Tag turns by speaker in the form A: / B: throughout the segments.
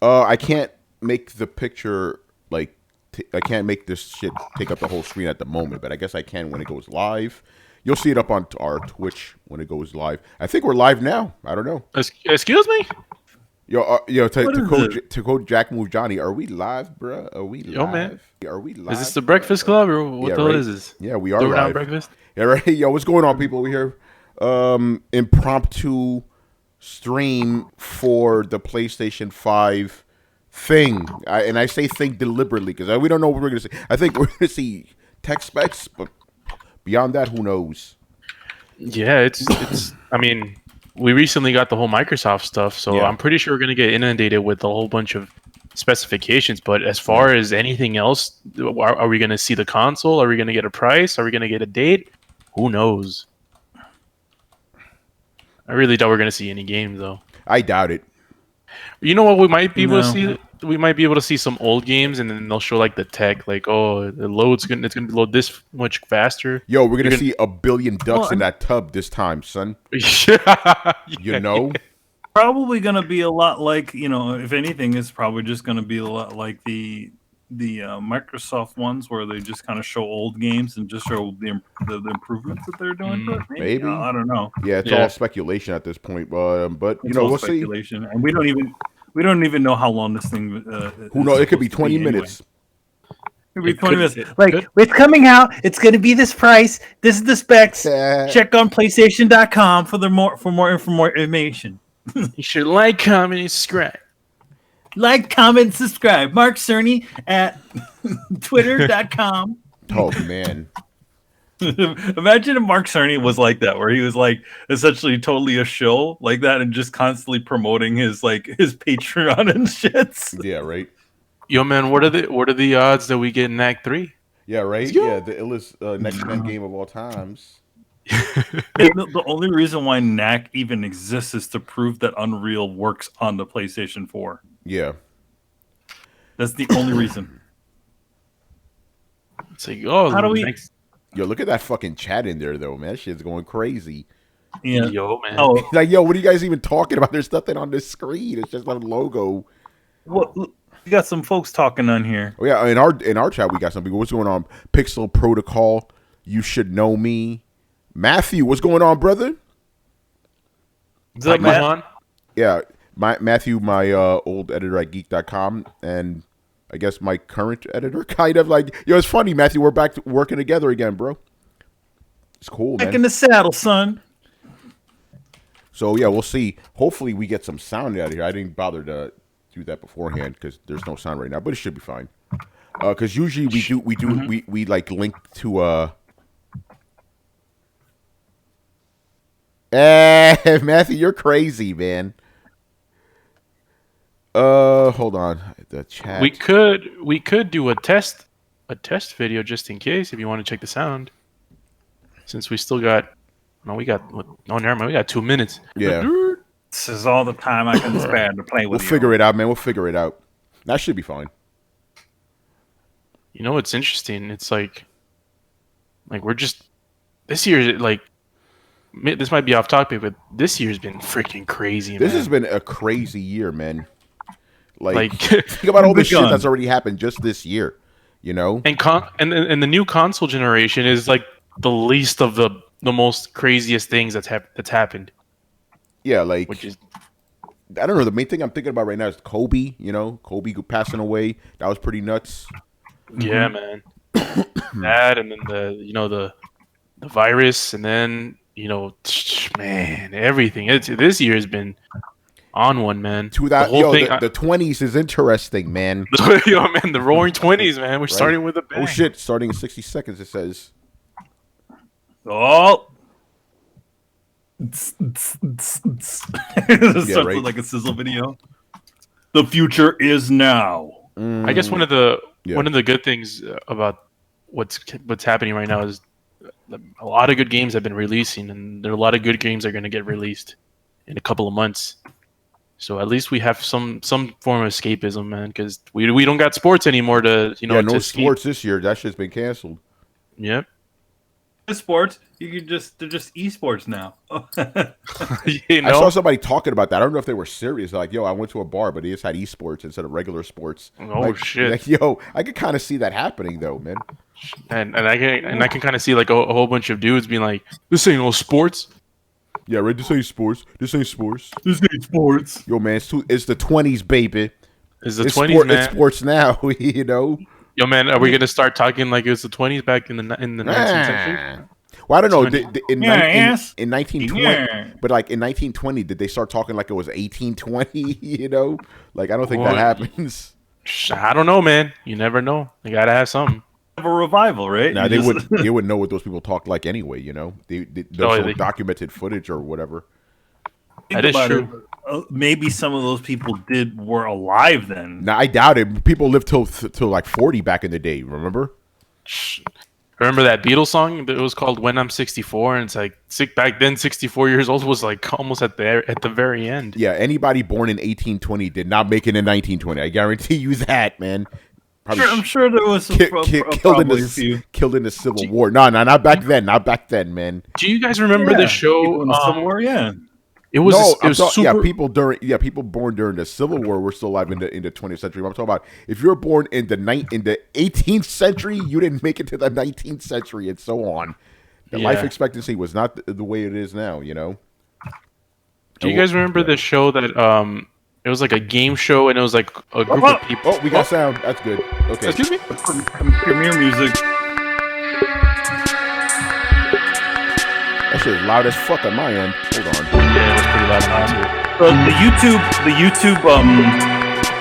A: I can't make the picture like I can't make this shit take up the whole screen at the moment, but I guess I can when it goes live. You'll see it up on our Twitch when it goes live. I think we're live now. I don't know.
B: Excuse me?
A: Yo,
C: What is
A: to quote Jack Move Johnny, are we live, bruh? Are we live?
B: Yo, man.
A: Are we live?
B: Is this the Breakfast Club or what the hell is this?
A: Yeah, we are
B: Throwdown
A: live.
B: Breakfast?
A: Yeah, right. Yo, what's going on, people? We here impromptu stream for the PlayStation 5 thing. And I say thing deliberately because we don't know what we're going to see. I think we're going to see tech specs, but beyond that, who knows?
B: Yeah, it's. I mean, we recently got the whole Microsoft stuff, so
A: Yeah.
B: I'm pretty sure we're gonna get inundated with a whole bunch of specifications. But as far as anything else, are we gonna see the console? Are we gonna get a price? Are we gonna get a date? Who knows? I really doubt we're gonna see any games though.
A: I doubt it.
B: You know what? We might be able to
C: No.
B: see. We might be able to see some old games, and then they'll show like the tech, like oh, the load's gonna it's gonna load this much faster.
A: Yo, we're going to
B: You're
A: see a billion ducks
C: Well,
A: in that tub this time, son.
B: Yeah.
A: You know?
C: Probably going to be a lot like, if anything, it's probably just going to be a lot like the Microsoft ones where they just kind of show old games and just show the improvements that they're doing to it.
A: Maybe.
C: I don't know.
A: Yeah, it's
B: Yeah.
A: all speculation at this point. But
C: It's
A: we'll
C: all
A: see.
C: speculation, and we don't even know how long this thing.
A: Who knows? It could be 20 minutes.
C: It could be
B: It
C: 20
B: could-
C: minutes.
D: Like,
B: Good.
D: it's coming out. It's going to be this price. This is the specs. Check on PlayStation.com for more information.
B: You should like, comment, and subscribe.
D: Like, comment, subscribe. Mark Cerny at Twitter.com.
A: Oh, man.
C: Imagine if Mark Cerny was like that, where he was like essentially totally a show like that and just constantly promoting his Patreon and shits.
A: Yeah, right?
B: Yo, man, what are the odds that we get in Act 3?
A: Yeah, right?
B: go.
A: Yeah, the illest next gen game of all times.
C: The only reason why NAC even exists is to prove that Unreal works on the PlayStation 4.
A: Yeah.
C: That's the only reason.
B: It's like, oh,
C: How do we-
B: next-
A: Yo, look at that fucking chat in there, though, man. That shit's going crazy.
C: Yeah.
B: Yo, man.
C: Oh,
A: Like, yo, what are you guys even talking about? There's nothing on this screen. It's just a logo.
C: what? We got some folks talking on here.
A: Oh, yeah, in our chat, we got some people. What's going on? Pixel Protocol, You Should Know Me. Matthew, what's going on, brother?
C: Is
B: Like,
C: that Matt?
B: come on.
A: Yeah, Matthew, my old editor at geek.com, and I guess my current editor, kind of like, yo, it's funny, Matthew, we're back to working together again, bro. It's cool,
C: Back in
A: man.
C: the saddle, son.
A: So, yeah, we'll see. Hopefully, we get some sound out of here. I didn't bother to do that beforehand because there's no sound right now, but it should be fine. Because usually we like link to Matthew, you're crazy, man. Hold on. The chat.
B: We could do a test video just in case if you want to check the sound. Since we still got never mind, we got 2 minutes.
A: Yeah.
C: This is all the time I can spare to play
A: We'll
C: with you.
A: figure it out, man. We'll figure it out. That should be fine.
B: You know what's interesting? It's like we're just this year. Like this might be off topic, but this year's been freaking crazy.
A: This
B: man.
A: has been a crazy year, man. Like
B: Like-
A: think about all the shit
C: Begun.
A: that's already happened just this year. You know?
B: and the new console generation is like the least of the most craziest things that's happened.
A: Yeah, like
B: Which is
A: I don't know. The main thing I'm thinking about right now is Kobe. You know, Kobe passing away. That was pretty nuts.
B: yeah, man. That and then the virus and then man, everything. This year has been on one, man.
A: To that,
B: the whole thing.
A: the 20s is interesting, man.
B: Yo, man, the Roaring 20s, man. We're starting with a bang.
A: Oh shit! Starting in 60 seconds, it says.
C: Oh. It starts
A: right.
C: with like a sizzle video. The future is now.
B: I guess one of the
A: Yeah.
B: one of the good things about what's happening right now is a lot of good games have been releasing, and there are a lot of good games that are going to get released in a couple of months. So at least we have some form of escapism, man, because we don't got sports anymore to
A: Yeah, no
B: to escape.
A: sports this year. That shit's been canceled.
B: Yep.
C: sports. They're just esports now.
B: You
A: I saw
B: know?
A: somebody talking about that. I don't know if they were serious. Like, yo, I went to a bar, but they just had esports instead of regular sports.
B: Oh,
A: like,
B: shit.
A: Like, yo, I could kind of see that happening though, man.
B: And I can kind of see like a whole bunch of dudes being like, "This ain't no sports."
A: Yeah, right. This ain't sports. This ain't sports.
C: This ain't sports.
A: Yo, man, it's the 20s, baby.
B: It's the 20s, man.
A: It's sports now, you know.
B: Yo, man, are we gonna start talking like it was the 20s back in the 19th century?
A: Well, I don't know. In 1920, but like in 1920, did they start talking like it was 1820? You know, like I don't think that happens.
B: I don't know, man. You never know. You gotta have something.
C: Have a revival, right?
A: Nah, they would know what those people talked like anyway. You know, those documented footage or whatever.
B: That is true.
C: Maybe some of those people were alive then.
A: Nah, I doubt it. People lived till like 40 back in the day. Remember?
B: Remember that Beatles song? It was called "When I'm 64," and it's like back then, 64 years old was like almost at the very end.
A: Yeah, anybody born in 1820 did not make it in 1920. I guarantee you that, man.
C: I'm sure there was some
A: killed in the Civil War. No, not back then. Not back then, man.
B: Do you guys remember the show?
C: In the Civil War, yeah.
B: It was super.
A: Yeah, people born during the Civil War were still alive in the 20th century. I'm talking about if you're born in the 18th century, you didn't make it to the 19th century, and so on. The life expectancy was not the way it is now. You know.
B: Do you guys remember the show that it was like a game show and it was like a group of people?
A: Oh, we got sound. That's good. Okay.
B: Excuse me.
C: Premiere music.
A: That shit is loud as fuck on my end. Hold on.
B: Yeah, it was pretty loud on mine too.
C: The YouTube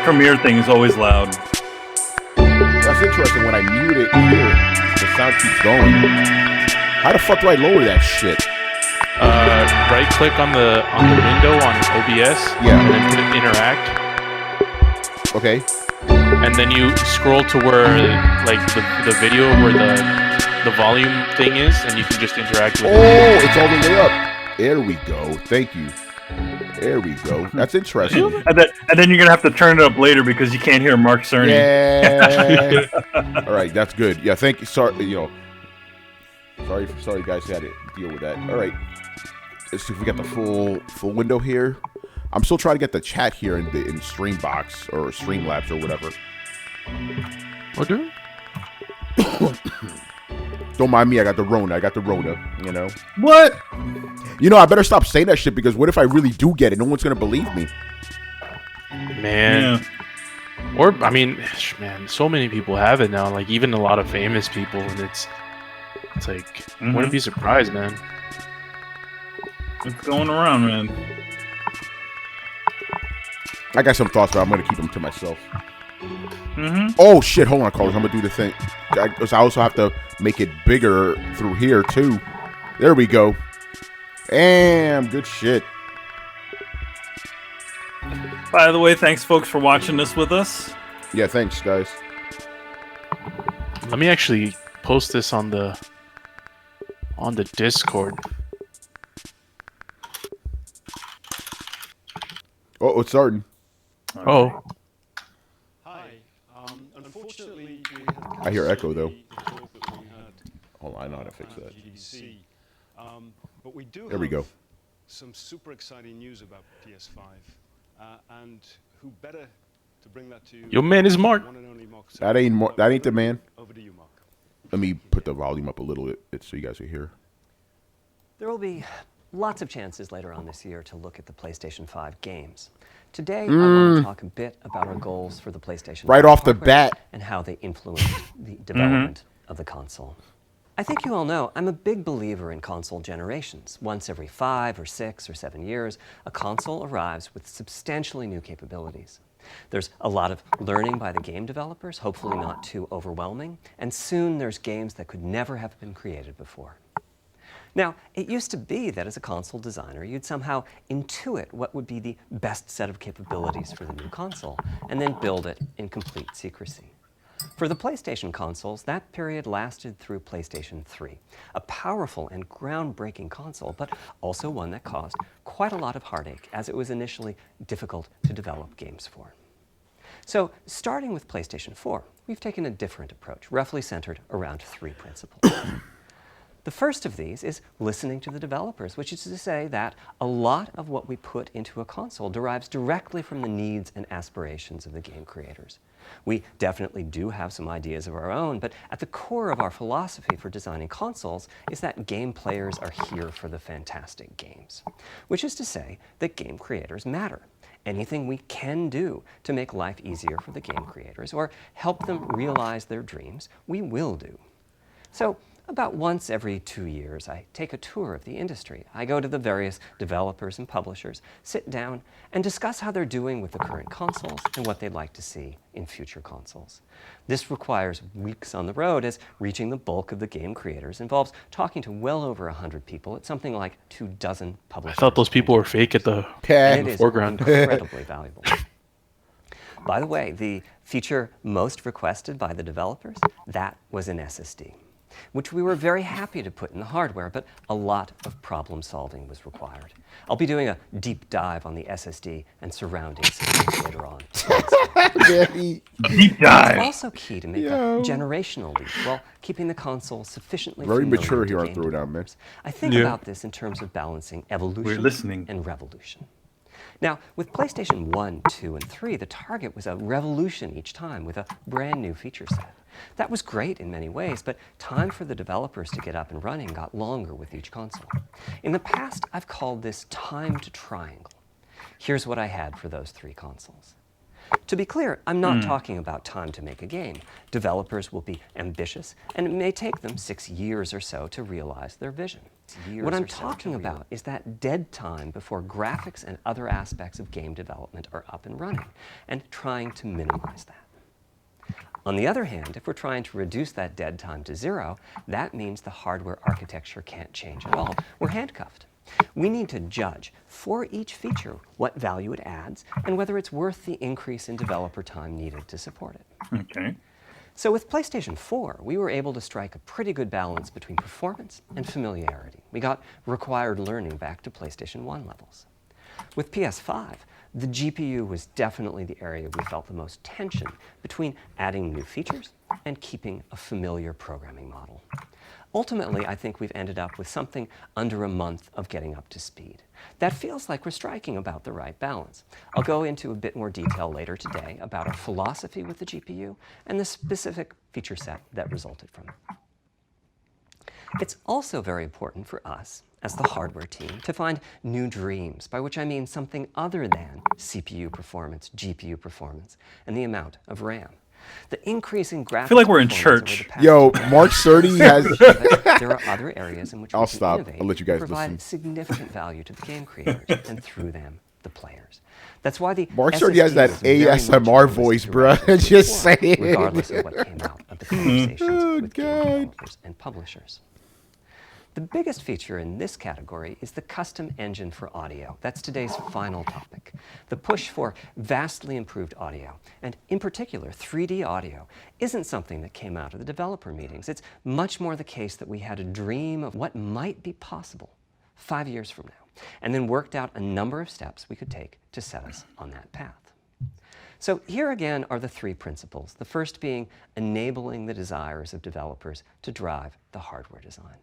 C: premiere thing is always loud.
A: That's interesting. When I mute it here, the sound keeps going. How the fuck do I lower that shit?
B: Right click on the window on OBS.
A: Yeah.
B: And then put interact.
A: Okay.
B: And then you scroll to where like the video where the volume thing is, and you can just interact with it.
A: Oh, it's all the way up. There we go. Thank you. There we go. That's interesting.
C: And then you're gonna have to turn it up later because you can't hear Mark Cerny.
A: Yeah. All right, that's good. Yeah, thank you. Sorry, sorry, guys, had to deal with that. All right, let's see if we got the full window here. I'm still trying to get the chat here in Streambox or Streamlabs or whatever.
B: What do?
A: Don't mind me. I got the Rona. You know.
C: What?
A: You know, I better stop saying that shit because what if I really do get it? No one's gonna believe me.
B: Man. Yeah. Or I mean, man, so many people have it now. Like even a lot of famous people, and it's like, wouldn't be surprised, man.
C: It's going around, man.
A: I got some thoughts, but I'm gonna keep them to myself. Oh shit! Hold on, Carlos. I'm gonna do the thing. I also have to make it bigger through here too. There we go. Damn, good shit.
C: By the way, thanks folks for watching this with us.
A: Yeah, thanks guys.
B: Let me actually post this on the Discord.
A: Oh, it's starting.
B: Oh.
E: Unfortunately,
A: I hear echo though. Hold on, I know how to fix that.
E: But we do
A: there we go.
E: Some super exciting news about PS5, and who better to bring that to you?
B: Your man is Mark.
A: That ain't the man.
E: Over to you, Mark.
A: Let me put the volume up a little bit so you guys can hear.
F: There will be lots of chances later on this year to look at the PlayStation 5 games. Today, I want to talk a bit about our goals for the PlayStation 5
A: off the bat
F: and how they influenced the development of the console. I think you all know I'm a big believer in console generations. Once every 5 or 6 or 7 years, a console arrives with substantially new capabilities. There's a lot of learning by the game developers, hopefully not too overwhelming, and soon there's games that could never have been created before. Now, it used to be that as a console designer, you'd somehow intuit what would be the best set of capabilities for the new console, and then build it in complete secrecy. For the PlayStation consoles, that period lasted through PlayStation 3, a powerful and groundbreaking console, but also one that caused quite a lot of heartache, as it was initially difficult to develop games for. So, starting with PlayStation 4, we've taken a different approach, roughly centered around 3 principles. The first of these is listening to the developers, which is to say that a lot of what we put into a console derives directly from the needs and aspirations of the game creators. We definitely do have some ideas of our own, but at the core of our philosophy for designing consoles is that game players are here for the fantastic games, which is to say that game creators matter. Anything we can do to make life easier for the game creators or help them realize their dreams, we will do. So, about once every 2 years, I take a tour of the industry. I go to the various developers and publishers, sit down, and discuss how they're doing with the current consoles and what they'd like to see in future consoles. This requires weeks on the road, as reaching the bulk of the game creators involves talking to well over 100 people at something like 24
B: I
F: publishers.
B: thought those people were fake at the
F: And it is
B: foreground.
F: incredibly valuable. By the way, the feature most requested by the developers, that was an SSD, which we were very happy to put in the hardware, but a lot of problem solving was required. I'll be doing a deep dive on the SSD and surrounding systems later on.
D: Deep
F: It's
D: dive.
F: also key to make a generational leap while keeping the console sufficiently
A: Very
F: familiar
A: mature
F: to
A: here on
F: game
A: Throwdown, man.
F: developers. I think
C: Yeah.
F: about this in terms of balancing evolution
C: listening.
F: and revolution. Now, with PlayStation 1, 2, and 3, the target was a revolution each time with a brand new feature set. That was great in many ways, but time for the developers to get up and running got longer with each console. In the past, I've called this time to triangle. Here's what I had for those 3 consoles. To be clear, I'm not talking about time to make a game. Developers will be ambitious, and it may take them 6 years or so to realize their vision. What I'm talking about is that dead time before graphics and other aspects of game development are up and running, and trying to minimize that. On the other hand, if we're trying to reduce that dead time to 0, that means the hardware architecture can't change at all. We're handcuffed. We need to judge for each feature what value it adds and whether it's worth the increase in developer time needed to support it.
C: Okay.
F: So with PlayStation 4, we were able to strike a pretty good balance between performance and familiarity. We got required learning back to PlayStation 1 levels. With PS5, the GPU was definitely the area we felt the most tension between adding new features and keeping a familiar programming model. Ultimately, I think we've ended up with something under a month of getting up to speed. That feels like we're striking about the right balance. I'll go into a bit more detail later today about our philosophy with the GPU and the specific feature set that resulted from it. It's also very important for us, as the hardware team, to find new dreams, by which I mean something other than CPU performance, GPU performance, and the amount of RAM. The increase in graphics.
C: I feel like we're in
F: performance over
C: church.
F: the past
A: Yo,
F: 2
A: Mark Cerny has.
F: but there are other areas in which we
A: I'll
F: can
A: stop.
F: innovate
A: I'll let you guys
F: and provide
A: listen.
F: significant value to the game creators and through them, the players. That's why the
A: Mark
F: SSD
A: Cerny has that
F: was very much
A: ASMR
F: on the list
A: voice,
F: to
A: bruh.
F: reference
A: Just
F: before,
A: saying.
F: regardless of what came out of the conversations
A: Oh,
F: with game
A: God.
F: developers and publishers. The biggest feature in this category is the custom engine for audio. That's today's final topic. The push for vastly improved audio, and in particular 3D audio, isn't something that came out of the developer meetings. It's much more the case that we had a dream of what might be possible 5 years from now, and then worked out a number of steps we could take to set us on that path. So here again are the 3 principles, the first being enabling the desires of developers to drive the hardware design.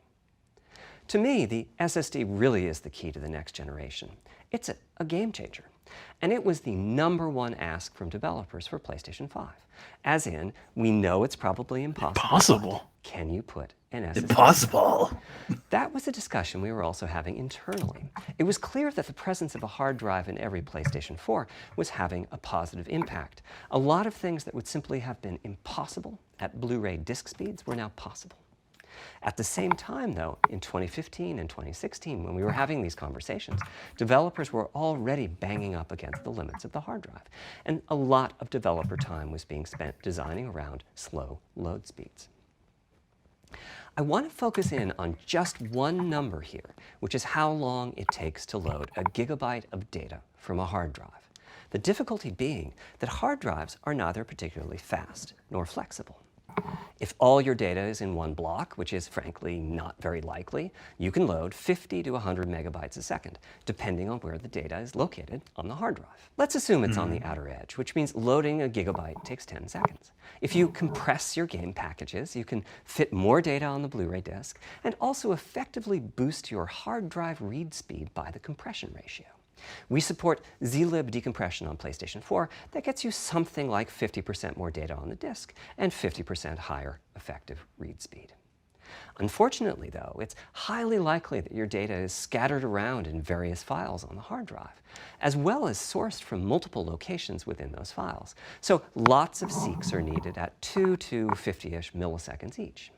F: To me, the SSD really is the key to the next generation. It's a game changer. And it was the #1 ask from developers for PlayStation 5. As in, we know it's probably impossible.
B: Impossible.
F: Can you put an SSD?
D: Impossible.
F: That was a discussion we were also having internally. It was clear that the presence of a hard drive in every PlayStation 4 was having a positive impact. A lot of things that would simply have been impossible at Blu-ray disc speeds were now possible. At the same time, though, in 2015 and 2016, when we were having these conversations, developers were already banging up against the limits of the hard drive, and a lot of developer time was being spent designing around slow load speeds. I want to focus in on just one number here, which is how long it takes to load a gigabyte of data from a hard drive. The difficulty being that hard drives are neither particularly fast nor flexible. If all your data is in one block, which is frankly not very likely, you can load 50 to 100 megabytes a second, depending on where the data is located on the hard drive. Let's assume it's on the outer edge, which means loading a gigabyte takes 10 seconds. If you compress your game packages, you can fit more data on the Blu-ray disc and also effectively boost your hard drive read speed by the compression ratio. We support zlib decompression on PlayStation 4 that gets you something like 50% more data on the disk and 50% higher effective read speed. Unfortunately, though, it's highly likely that your data is scattered around in various files on the hard drive, as well as sourced from multiple locations within those files. So lots of seeks are needed at 2 to 50-ish milliseconds each.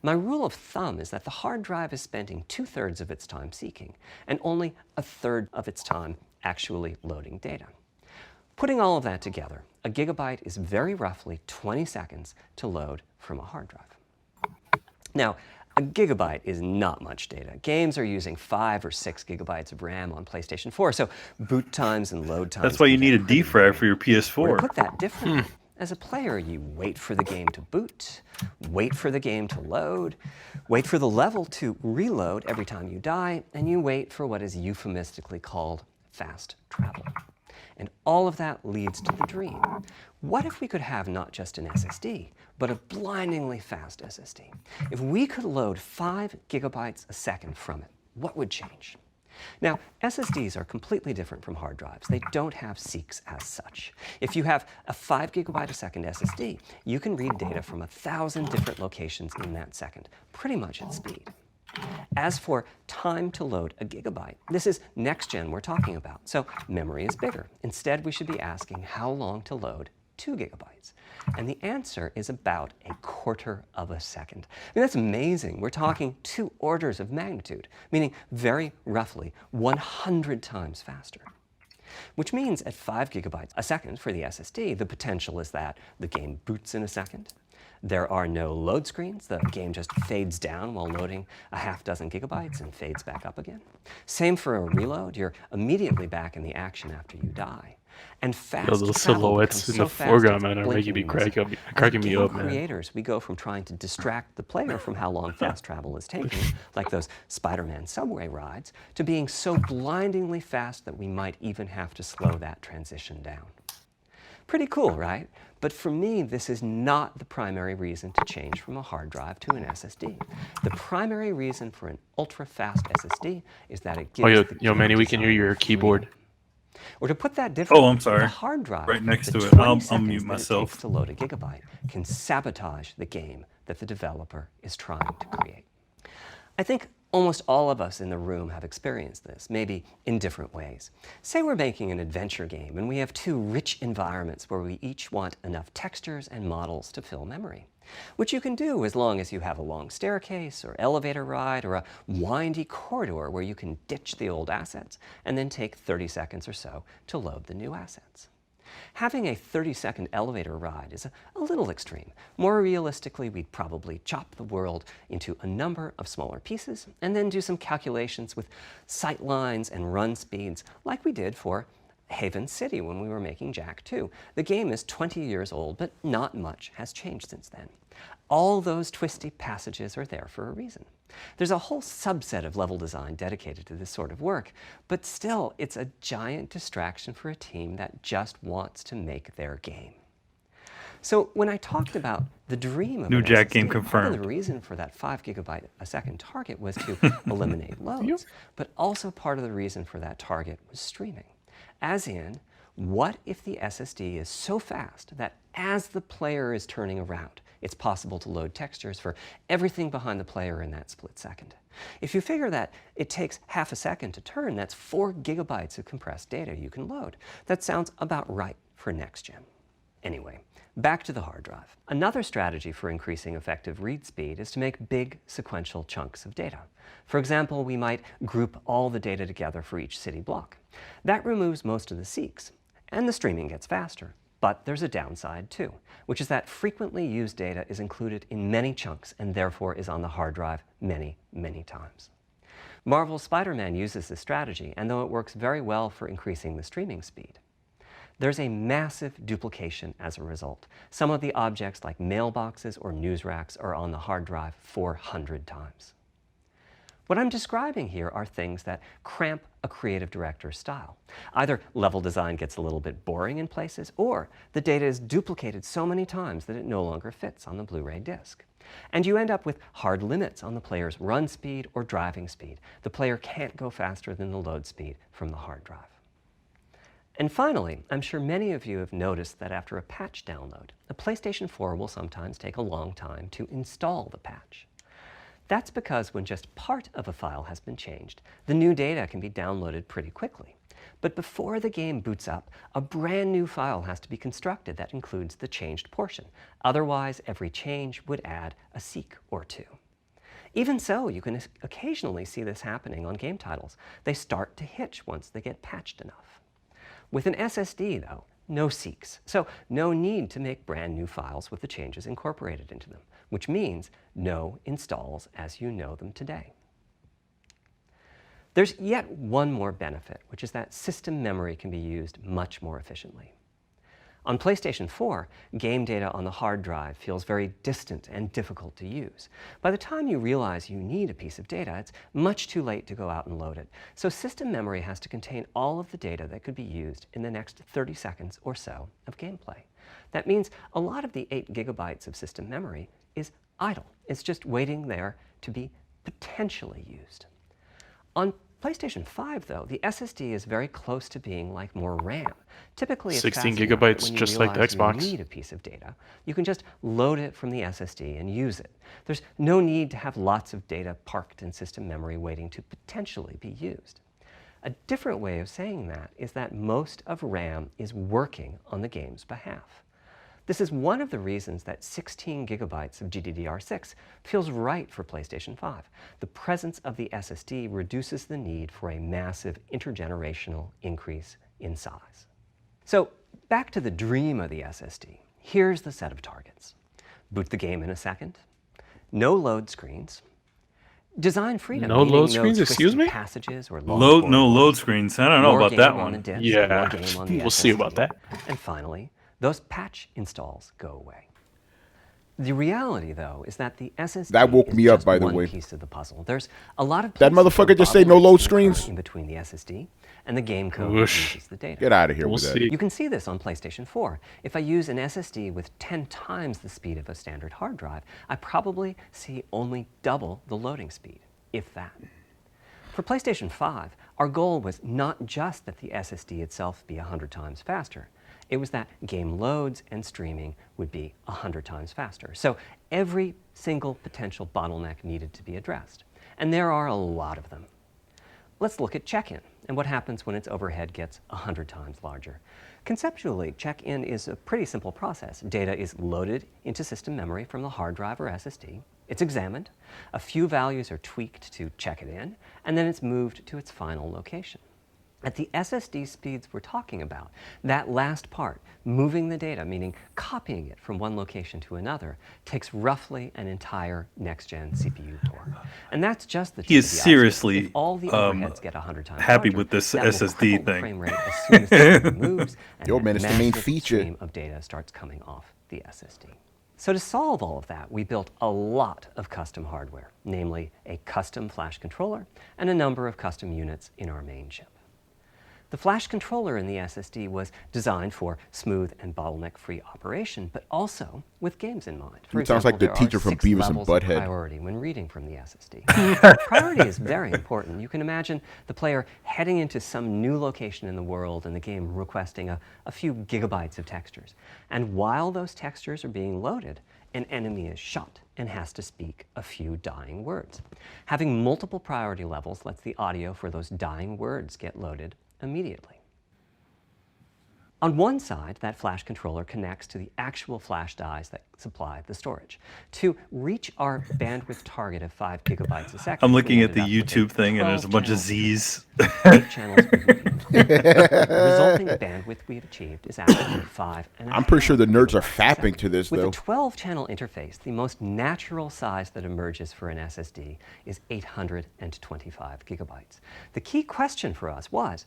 F: My rule of thumb is that the hard drive is spending 2/3 of its time seeking and only 1/3 of its time actually loading data. Putting all of that together, a gigabyte is very roughly 20 seconds to load from a hard drive. Now, a gigabyte is not much data. Games are using 5 or 6 gigabytes of RAM on PlayStation 4, so boot times and load times.
C: That's why you
F: can
C: need a
F: get pretty
C: defrag
F: big.
C: for your
F: Or
C: PS4.
F: to put that differently, as a player, you wait for the game to boot, wait for the game to load, wait for the level to reload every time you die, and you wait for what is euphemistically called fast travel. And all of that leads to the dream. What if we could have not just an SSD, but a blindingly fast SSD? If we could load 5 gigabytes a second from it, what would change? Now, SSDs are completely different from hard drives. They don't have seeks as such. If you have a 5 gigabyte a second SSD, you can read data from 1,000 different locations in that second, pretty much at speed. As for time to load a gigabyte, this is next gen we're talking about, so memory is bigger. Instead, we should be asking how long to load 2 gigabytes. And the answer is about 1/4 of a second. I mean, that's amazing. We're talking 2 orders of magnitude, meaning very roughly 100 times faster. Which means at 5 gigabytes a second for the SSD, the potential is that the game boots in a second. There are no load screens. The game just fades down while loading a half dozen gigabytes and fades back up again. Same for a reload. You're immediately back in the action after you die. And fast
B: Yo, those
F: travel
B: silhouettes
F: becomes
B: in
F: so
B: the
F: fast
B: foreground,
F: it's
B: man, are making me
F: blinking invisible.
B: cracking me
F: As
B: up,
F: game
B: man.
F: creators, we go from trying to distract the player from how long fast travel is taking, like those Spider-Man subway rides, to being so blindingly fast that we might even have to slow that transition down. Pretty cool, right? But for me, this is not the primary reason to change from a hard drive to an SSD. The primary reason for an ultra-fast SSD is that it gives
B: Oh,
F: the
B: yo, Manny, we can hear
F: designer
B: your keyboard.
F: freedom. Or to put that differently,
C: I'm sorry.
F: with a hard drive,
C: Right next
F: the
C: to it.
F: 20
C: I'll
F: seconds
C: mute
F: that
C: myself.
F: it takes to load a gigabyte can sabotage the game that the developer is trying to create. I think almost all of us in the room have experienced this, maybe in different ways. Say we're making an adventure game and we have 2 rich environments where we each want enough textures and models to fill memory, which you can do as long as you have a long staircase or elevator ride or a windy corridor where you can ditch the old assets and then take 30 seconds or so to load the new assets. Having a 30-second elevator ride is a little extreme. More realistically, we'd probably chop the world into a number of smaller pieces and then do some calculations with sight lines and run speeds like we did for Haven City when we were making Jak 2. The game is 20 years old, but not much has changed since then. All those twisty passages are there for a reason. There's a whole subset of level design dedicated to this sort of work, but still, it's a giant distraction for a team that just wants to make their game. So when I talked about the dream of
C: New
F: an
C: Jak
F: SSD,
C: game
F: part of
C: confirmed.
F: the reason for that 5 gigabyte a second target was to eliminate loads, but also part of the reason for that target was streaming. As in, what if the SSD is so fast that as the player is turning around, it's possible to load textures for everything behind the player in that split second? If you figure that it takes half a second to turn, that's 4 gigabytes of compressed data you can load. That sounds about right for next gen. Anyway, back to the hard drive. Another strategy for increasing effective read speed is to make big sequential chunks of data. For example, we might group all the data together for each city block. That removes most of the seeks, and the streaming gets faster. But there's a downside too, which is that frequently used data is included in many chunks and therefore is on the hard drive many, many times. Marvel's Spider-Man uses this strategy, and though it works very well for increasing the streaming speed, there's a massive duplication as a result. Some of the objects, like mailboxes or news racks, are on the hard drive 400 times. What I'm describing here are things that cramp a creative director's style. Either level design gets a little bit boring in places, or the data is duplicated so many times that it no longer fits on the Blu-ray disc. And you end up with hard limits on the player's run speed or driving speed. The player can't go faster than the load speed from the hard drive. And finally, I'm sure many of you have noticed that after a patch download, a PlayStation 4 will sometimes take a long time to install the patch. That's because when just part of a file has been changed, the new data can be downloaded pretty quickly. But before the game boots up, a brand new file has to be constructed that includes the changed portion. Otherwise, every change would add a seek or two. Even so, you can occasionally see this happening on game titles. They start to hitch once they get patched enough. With an SSD, though, no seeks, so no need to make brand new files with the changes incorporated into them, which means no installs as you know them today. There's yet one more benefit, which is that system memory can be used much more efficiently. On PlayStation 4, game data on the hard drive feels very distant and difficult to use. By the time you realize you need a piece of data, it's much too late to go out and load it. So system memory has to contain all of the data that could be used in the next 30 seconds or so of gameplay. That means a lot of the 8 gigabytes of system memory is idle. It's just waiting there to be potentially used. On PlayStation 5, though, the SSD is very close to being like more RAM. Typically, it's
B: 16
F: fast enough
B: gigabytes,
F: that when you
B: just like the
F: realize
B: Xbox.
F: you need a piece of data, you can just load it from the SSD and use it. There's no need to have lots of data parked in system memory waiting to potentially be used. A different way of saying that is that most of RAM is working on the game's behalf. This is one of the reasons that 16 gigabytes of GDDR6 feels right for PlayStation 5. The presence of the SSD reduces the need for a massive intergenerational increase in size. So back to the dream of the SSD. Here's the set of targets. Boot the game in a second. No load screens. Design freedom.
B: No
F: meaning
B: load screens,
F: no
B: excuse
F: twisted
B: me?
F: passages or long
C: No
F: corridors.
C: load screens. I don't know
F: More
C: about that
F: game on the
C: one.
F: disc,
B: Yeah,
F: more game on the
B: we'll see about
F: SSD.
B: that.
F: And finally, those patch installs go away. The reality, though, is that the SSD
A: That woke
F: is
A: me up,
F: just
A: by the
F: one
A: way.
F: piece of the puzzle. There's a lot of
A: That
F: places
A: motherfucker
F: where
A: just say no
F: bottlenecks
A: load
F: occur
A: screens?
F: in between the SSD and the game code
B: Whoosh.
F: that uses the data.
A: Get out of here
B: We'll
A: with that.
B: see.
F: You can see this on PlayStation 4. If I use an SSD with 10 times the speed of a standard hard drive, I probably see only double the loading speed, if that. For PlayStation 5, our goal was not just that the SSD itself be 100 times faster. It was that game loads and streaming would be 100 times faster. So every single potential bottleneck needed to be addressed. And there are a lot of them. Let's look at check-in and what happens when its overhead gets 100 times larger. Conceptually, check-in is a pretty simple process. Data is loaded into system memory from the hard drive or SSD. It's examined. A few values are tweaked to check it in, and then it's moved to its final location. At the SSD speeds we're talking about, that last part, moving the data, meaning copying it from one location to another, takes roughly an entire next-gen CPU torque. And that's just the tip
C: He is
F: of the iceberg.
C: seriously,
F: If all the overheads get 100 times
C: happy
F: larger,
C: with this
F: that will
C: SSD
F: cripple the
C: thing.
F: frame rate as soon as the game moves, and
A: Yo,
F: that
A: man, it's the main
F: massive
A: feature.
F: stream of data starts coming off the SSD. So to solve all of that, we built a lot of custom hardware, namely a custom flash controller and a number of custom units in our main chip. The flash controller in the SSD was designed for smooth and bottleneck-free operation, but also with games in mind. For
A: It sounds like the
F: example, there
A: teacher
F: are
A: from
F: 6
A: Beavis and
F: levels of
A: Butthead.
F: priority when reading from the SSD. Priority is very important. You can imagine the player heading into some new location in the world and the game requesting a few gigabytes of textures. And while those textures are being loaded, an enemy is shot and has to speak a few dying words. Having multiple priority levels lets the audio for those dying words get loaded immediately. On one side, that flash controller connects to the actual flash dies that supply the storage. To reach our bandwidth target of 5 gigabytes a second,
C: I'm looking
F: we
C: at the
F: ended up with a
C: YouTube thing and there's a bunch of
F: 12
C: Z's.
F: 8 channels per video. The resulting bandwidth we've achieved is actually 5.5.
A: I'm pretty sure the nerds are
F: gigabytes a
A: fapping
F: second.
A: to this,
F: With
A: though.
F: a 12-channel interface, the most natural size that emerges for an SSD is 825 gigabytes. The key question for us was,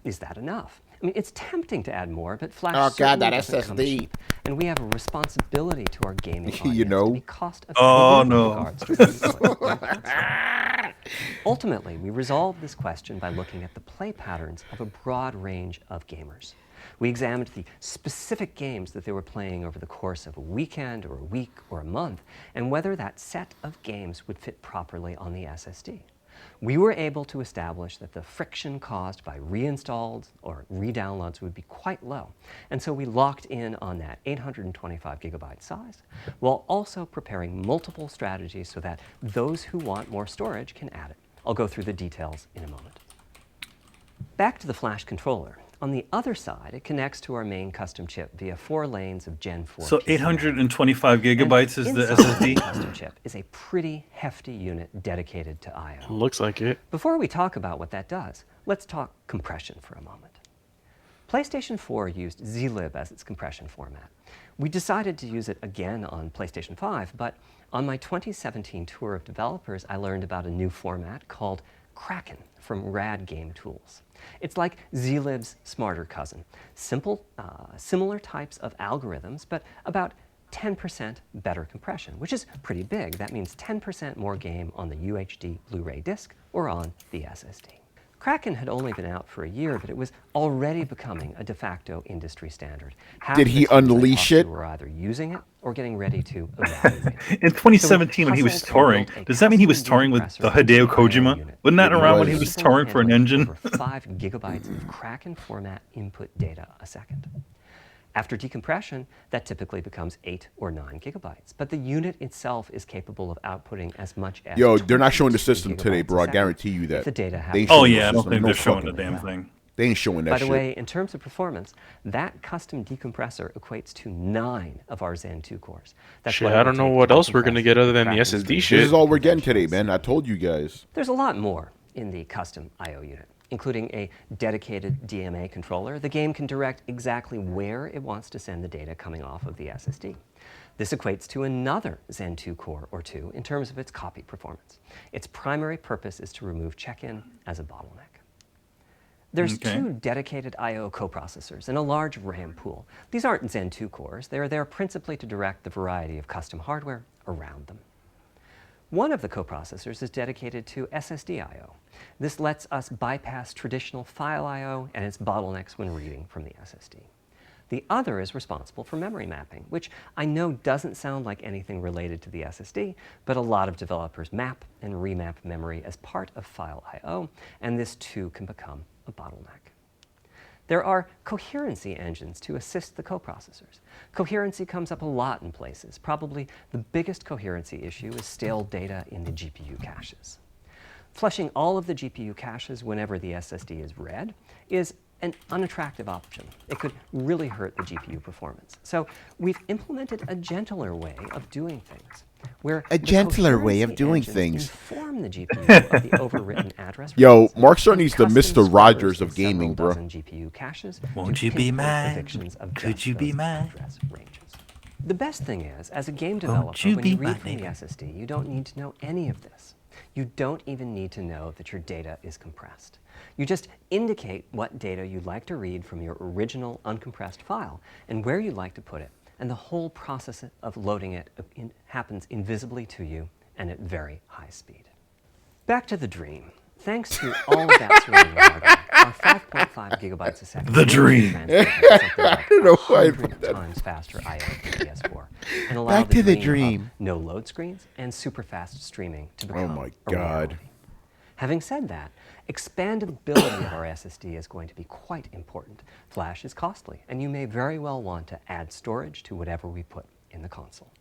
F: is that enough? I mean, it's tempting to add more, but Flash
A: Oh, God,
F: certainly
A: that
F: doesn't come
A: SSD.
F: cheap, and we have a responsibility to our gaming audience
A: You know.
F: to be cost-effective
C: Oh,
F: with
C: no.
F: regards to what we put. Ultimately, we resolved this question by looking at the play patterns of a broad range of gamers. We examined the specific games that they were playing over the course of a weekend or a week or a month, and whether that set of games would fit properly on the SSD. We were able to establish that the friction caused by reinstalls or redownloads would be quite low, and so we locked in on that 825 gigabyte size, while also preparing multiple strategies so that those who want more storage can add it. I'll go through the details in a moment. Back to the Flash controller. On the other side, it connects to our main custom chip via 4 lanes of Gen 4
C: So
F: PCIe.
C: 825 gigabytes is the
F: Inside
C: SSD?
F: the custom chip is a pretty hefty unit dedicated to I/O.
B: Looks like it.
F: Before we talk about what that does, let's talk compression for a moment. PlayStation 4 used zlib as its compression format. We decided to use it again on PlayStation 5, but on my 2017 tour of developers, I learned about a new format called Kraken from Rad Game Tools. It's like zlib's smarter cousin. Simple, similar types of algorithms, but about 10% better compression, which is pretty big. That means 10% more game on the UHD Blu-ray disc or on the SSD. Kraken had only been out for a year, but it was already becoming a de facto industry standard. Half
A: Did
F: the
A: he
F: teams I
A: unleash
F: talked to
A: it?
F: were either using it or getting ready to evaluate it.
C: In 2017, when he was touring, does that mean he was touring with Hideo Kojima? Wasn't that
A: It
C: around when
A: was.
C: he was touring for an engine?
F: Over 5 gigabytes of Kraken format input data a second. After decompression, that typically becomes 8 or 9 gigabytes, but the unit itself is capable of outputting as much as
A: Yo, they're not showing the
F: 22
A: system today,
F: gigabytes
A: bro.
F: a
A: I
F: second
A: guarantee you
F: if
A: that.
F: the data
A: They
F: happens
A: ain't
C: Oh,
A: showing the
C: yeah, I don't
A: system.
C: think
A: No
C: they're showing the
A: fucking
C: damn
A: way.
C: thing.
A: They ain't showing that
F: By the
A: shit.
F: way, in terms of performance, that custom decompressor equates to 9 of our Zen 2 cores. That's
B: Shit,
F: what it
B: I
F: will
B: don't know
F: take
B: what
F: to
B: else we're gonna
F: decompress
B: get other than the
F: Kraken's
B: SSD
F: stream.
B: shit.
A: This is all we're getting today, man. I told you guys.
F: There's a lot more in the custom I/O unit, including a dedicated DMA controller. The game can direct exactly where it wants to send the data coming off of the SSD. This equates to another Zen 2 core or 2 in terms of its copy performance. Its primary purpose is to remove check-in as a bottleneck. There's
C: Okay.
F: 2 dedicated I/O coprocessors and a large RAM pool. These aren't Zen 2 cores. They're there principally to direct the variety of custom hardware around them. One of the coprocessors is dedicated to SSD I/O. This lets us bypass traditional file I/O and its bottlenecks when reading from the SSD. The other is responsible for memory mapping, which I know doesn't sound like anything related to the SSD, but a lot of developers map and remap memory as part of file I/O, and this too can become a bottleneck. There are coherency engines to assist the coprocessors. Coherency comes up a lot in places. Probably the biggest coherency issue is stale data in the GPU caches. Flushing all of the GPU caches whenever the SSD is read is an unattractive option. It could really hurt the GPU performance. So we've implemented a gentler way of doing things, where
A: A
F: the
A: gentler way of
F: coherency
A: doing
F: engines
A: things.
F: Inform the GPU of the overwritten address.
A: Yo,
F: ranges
A: Mark Cerny's
F: and
A: the
F: custom
A: Mr.
F: squares
A: Rogers
F: in
A: of gaming,
F: several
A: bro.
F: dozen GPU caches
C: Won't
F: to
C: you be
F: pinpoint
C: mine?
F: predictions of
C: Could
F: just
C: you be
F: those
C: mine?
F: address ranges. The best thing is, as a game
C: Won't
F: developer,
C: you
F: when
C: be
F: you
C: my
F: read from the
C: neighbor?
F: SSD, you don't need to know any of this. You don't even need to know that your data is compressed. You just indicate what data you'd like to read from your original uncompressed file and where you'd like to put it, and the whole process of loading it happens invisibly to you and at very high speed. Back to the dream. Thanks to all of that surrounding hardware, our 5.5 gigabytes a second
C: The
F: really
C: dream.
F: translated to something like
A: don't know why I
F: 100
A: put that.
F: times faster I/O for PS4, and allow
A: Back to the
F: of
A: dream.
F: no load screens and super fast streaming to
A: Oh
F: become
A: my
F: a
A: God.
F: reality. Having said that, expandability of our SSD is going to be quite important. Flash is costly, and you may very well want to add storage to whatever we put in the console.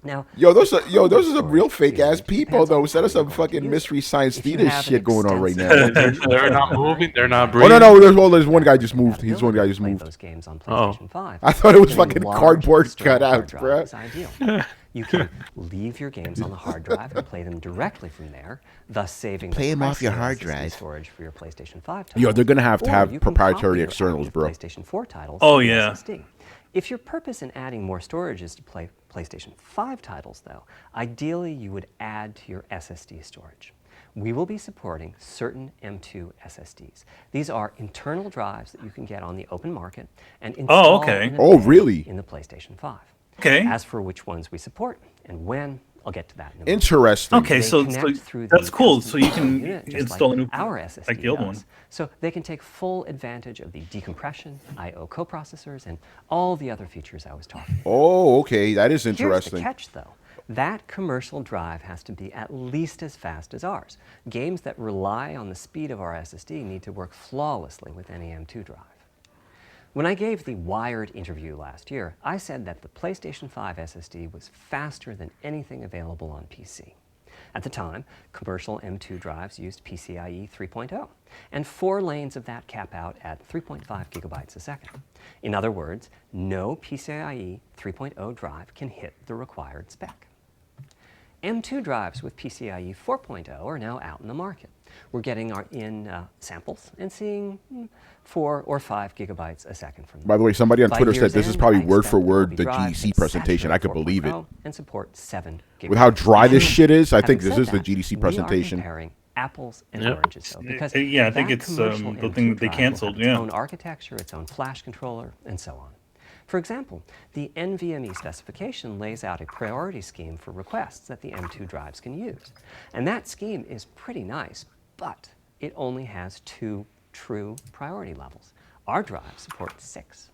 F: Now,
A: Yo, those are
F: storage
A: some real fake ass
F: usage
A: people
F: depends on
A: though. Instead
F: how
A: of
F: you're
A: some
F: going to
A: fucking
F: use it.
A: mystery science
F: If you
A: theater
F: have an
A: shit going on right
F: extensive
A: now.
B: They're not moving. They're not
A: Oh
B: breathing.
A: no, there's one guy just moved. He's one guy just
F: Play
A: moved.
F: those games on
B: Oh.
F: PlayStation 5.
A: I thought it was
F: Having
A: fucking
F: large
A: cardboard
F: external hard
A: cutouts,
F: drive
A: bruh.
F: is ideal. You can leave your games on the hard drive and play them directly from there, thus saving
A: Play
F: the
A: 'em off your
F: pricey
A: hard
F: SSD
A: drive.
F: storage for your PlayStation 5 titles.
A: Yo, they're gonna have to
F: Or
A: have
F: you can
A: proprietary
F: copy your
A: externals,
F: active
A: bro.
F: PlayStation 4 titles
C: Oh,
F: to the
C: yeah.
F: SSD. If your purpose in adding more storage is to play PlayStation 5 titles, though, ideally you would add to your SSD storage. we will be supporting certain M2 SSDs. These are internal drives that you can get on the open market and install in a bay
A: really?
F: in the PlayStation 5.
C: Okay.
F: As for which ones we support and when, I'll get to that in a moment.
A: Interesting.
C: Okay, so that's cool. So you can install a new
F: our SSD
C: like the old one.
F: So they can take full advantage of the decompression, I/O coprocessors, and all the other features I was talking about.
A: Oh, okay, that is
F: Here's
A: interesting.
F: the catch, though. That commercial drive has to be at least as fast as ours. Games that rely on the speed of our SSD need to work flawlessly with any M2 drive. When I gave the Wired interview last year, I said that the PlayStation 5 SSD was faster than anything available on PC. At the time, commercial M2 drives used PCIe 3.0, and 4 lanes of that cap out at 3.5 gigabytes a second. In other words, no PCIe 3.0 drive can hit the required spec. M2 drives with PCIe 4.0 are now out in the market. We're getting samples and seeing 4 or 5 gigabytes a second from them.
A: By the way, somebody on
F: By
A: Twitter said
F: year's
A: this is
F: end,
A: probably
F: I
A: word for
F: expect there will
A: word
F: be
A: the
F: drives
A: GDC
F: that
A: presentation. I could
F: saturate
A: believe it.
F: 4.0 and support 7 gigabytes.
A: With how dry this shit is, I think
F: Having
A: this
F: said
A: is the
F: that,
A: GDC
F: we are
A: presentation.
F: comparing apples and
B: Yep.
F: oranges, though, because
C: Yeah, I think
F: that
C: it's
F: commercial
C: the
F: M2
C: thing that they
F: drive will have
C: canceled,
F: its
C: yeah.
F: own architecture, its own flash controller, and so on. For example, the NVMe specification lays out a priority scheme for requests that the M2 drives can use. And that scheme is pretty nice, but it only has 2 true priority levels. Our drive supports 6.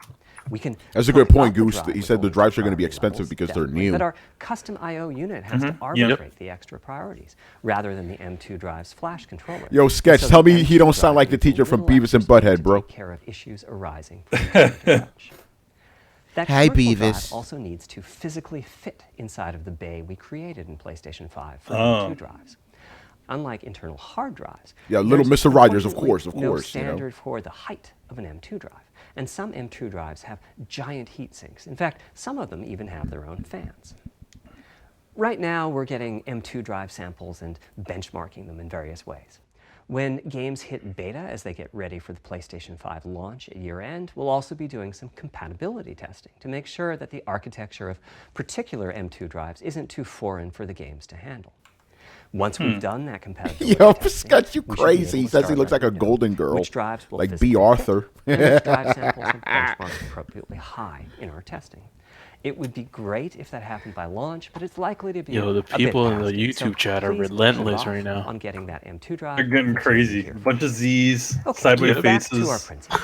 F: We can
A: That's a good point,
F: top the
A: Goose.
F: drive
A: He
F: with
A: said the
F: only
A: drives
F: 2
A: are gonna be
F: priority
A: expensive
F: levels,
A: because they're
F: definitely,
A: new.
F: But our custom I/O unit has to arbitrate the extra priorities rather than the M2 drive's flash controller.
A: Yo, Sketch,
F: So
A: tell
F: the
A: me he
F: M2
A: don't sound
F: drive
A: like the
F: needs a
A: teacher from
F: little
A: Beavis and
F: extra speed
A: Butthead,
F: to
A: bro.
F: take care of issues arising from the touch. That
A: Hi,
F: commercial drive
A: Beavis.
F: also needs to physically fit inside of the bay we created in PlayStation 5 for
C: Oh.
F: M2 drives. Unlike internal hard drives,
A: Yeah, little
F: there's
A: Mr. Rogers, of
F: unfortunately
A: course,
F: no
A: you know.
F: standard for the height of an M2 drive. And some M2 drives have giant heat sinks. In fact, some of them even have their own fans. Right now, we're getting M2 drive samples and benchmarking them in various ways. When games hit beta as they get ready for the PlayStation 5 launch at year-end, we'll also be doing some compatibility testing to make sure that the architecture of particular M2 drives isn't too foreign for the games to handle. Once we've done that compatibility
A: Yo,
F: testing,
A: Scott, you
F: we should be able
A: crazy.
F: to
A: He says he
F: start
A: looks like a
F: letting know
A: golden girl.
F: which drives will
A: Like
F: physically
A: B.
F: fit
A: Arthur.
F: and which drive samples are benchmarked appropriately high in our testing. It would be great if that happened by launch, but it's likely to be
B: Yo, the
F: a bit
B: people in the
F: past it. So
B: YouTube chat are
F: please hold
B: relentless
F: off
B: right now.
F: on getting that M2 drive.
C: They're getting
F: until you
C: crazy.
F: hear
C: A
F: from
C: bunch of
F: us.
C: Z's,
F: Okay,
C: sideways
F: back to our
C: faces.
F: principles.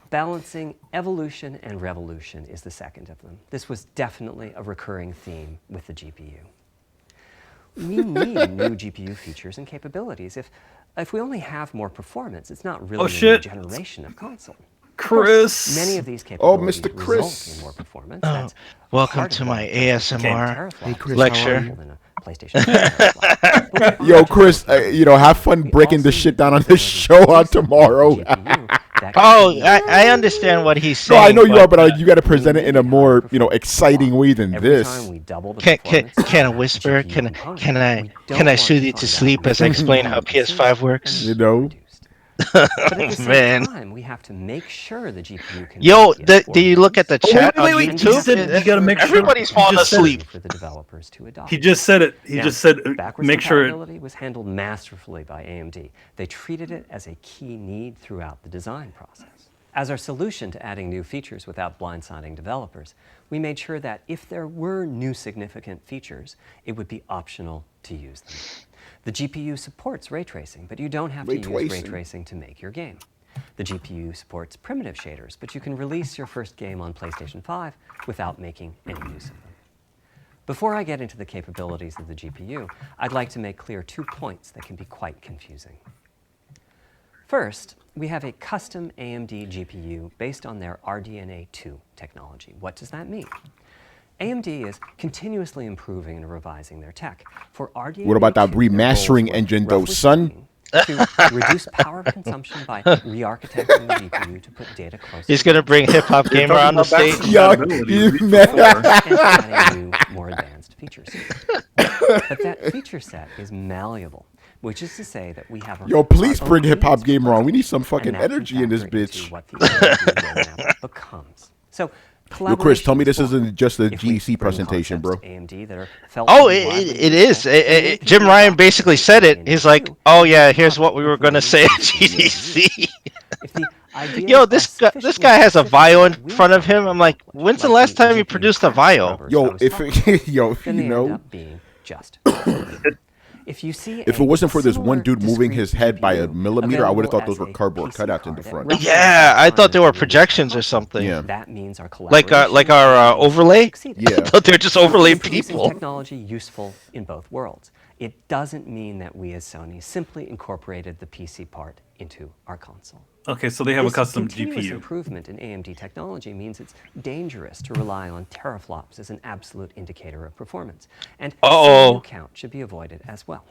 F: Balancing evolution and revolution is the second of them. This was definitely a recurring theme with the GPU. We need new GPU features and capabilities. If we only have more performance, it's not really a new
C: shit.
F: generation of console.
C: Chris.
F: Many of these capabilities
A: Mr. Chris.
F: result in more performance. That's
G: Welcome
F: part of
G: to
F: why
G: my
F: it doesn't take
G: ASMR
F: teraflops
A: Hey, Chris,
F: to
G: lecture.
F: handle than a PlayStation 4 teraflop. But we
A: Yo,
F: find
A: Chris,
F: that
A: you know, have fun
F: we
A: breaking
F: also
A: this shit
F: need
A: down on
F: the
A: this
F: ability
A: show
F: to
A: on
F: do something
A: tomorrow.
F: with the GPU that
G: Oh,
F: can be
G: I understand what he's
A: No,
G: saying.
A: I know you
G: but
A: are, but you got to present it in a
F: need
A: more,
F: higher
A: you know,
F: performance
A: exciting way than
F: Every
A: this.
F: time we double the
G: Can
F: performance of
G: I
F: that
G: whisper?
F: GPU
G: Can
F: component,
G: I
F: we don't
G: can I
F: want
G: soothe you
F: find
G: to
F: out
G: sleep as I
F: more
G: explain how
F: performance
G: PS5
F: and
G: works?
A: You know?
F: reduced. But at the same
G: Man.
F: time, we have to make sure the GPU can
G: Yo,
F: run PS4
G: do you look at the
F: games
G: chat
C: wait,
G: on
C: wait.
F: and
C: He
G: YouTube?
C: said you gotta make sure-
G: Everybody's
C: he
G: falling
C: just said it.
G: asleep.
F: for the developers to adopt.
C: He just said it. He
F: Now,
C: just said
F: backwards
C: make sure.
F: compatibility was handled masterfully by AMD. They treated it as a key need throughout the design process. As our solution to adding new features without blindsiding developers, we made sure that if there were new significant features, it would be optional to use them. The GPU supports ray tracing, but you don't have to use ray tracing to make your game. The GPU supports primitive shaders, but you can release your first game on PlayStation 5 without making any use of them. Before I get into the capabilities of the GPU, I'd like to make clear 2 points that can be quite confusing. First, we have a custom AMD GPU based on their RDNA 2 technology. What does that mean? AMD is continuously improving and revising their tech. For RDNA
A: What about that
F: 2, their
A: remastering
F: goals were,
A: engine, though,
F: roughly
A: son?
F: speaking, to reduce power consumption by re-architecting the GPU to put data closer.
G: He's gonna bring Hip Hop Gamer on the stage.
A: Yo, you man.
F: And adding new, more advanced features. But that feature set is malleable, which is to say that we have
A: Yo, please
F: our
A: bring
F: own
A: Hip Hop
F: games
A: Gamer on. We need some
F: and
A: fucking
F: that can
A: energy in this
F: factor into
A: bitch.
F: what the AMD roadmap becomes. So
A: Yo, Chris, tell me this
F: Collaborations
A: isn't just a
F: if we
A: GDC
F: bring
A: presentation, bro.
F: concepts to AMD that are felt
G: Oh,
F: to be widely
G: it is.
F: useful, then they can
G: Jim
F: be
G: Ryan
F: adopted
G: basically
F: into
G: said it.
F: AMD
G: He's like,
F: too,
G: "Oh
F: and
G: yeah,
F: become
G: here's what we were gonna
F: important
G: say at
F: PC
G: GDC."
F: If the ideas
G: Yo,
F: are
G: this
F: sufficiently
G: guy has a
F: specific
G: Vio
F: so
G: in
F: that we
G: front of
F: can
G: him. I'm like,
F: accomplish,
G: when's the
F: like
G: last time you
F: GPU
G: produced a
F: crash
G: Vio?
F: rubbers I
A: Yo,
F: was
A: if
F: talking about,
A: yo,
F: then
A: you
F: they end
A: know,
F: up being just. If you see
A: if it wasn't for this one dude moving his head by a millimeter, I would have thought those were cardboard cutouts in the front.
G: Yeah, I thought they were projections or something.
A: Yeah.
F: That means our
G: Like our
F: collaboration
G: overlay.
F: succeeded.
A: Yeah.
G: I thought they were just
F: Sony
G: overlay
F: is producing
G: people.
F: technology useful in both worlds. It doesn't mean that we as Sony simply incorporated the PC part into our console.
C: Okay, so they have a
F: This
C: custom
F: continuous
C: GPU.
F: improvement in AMD technology means it's dangerous to rely on teraflops as an absolute indicator of performance, and CPU count should be avoided as well.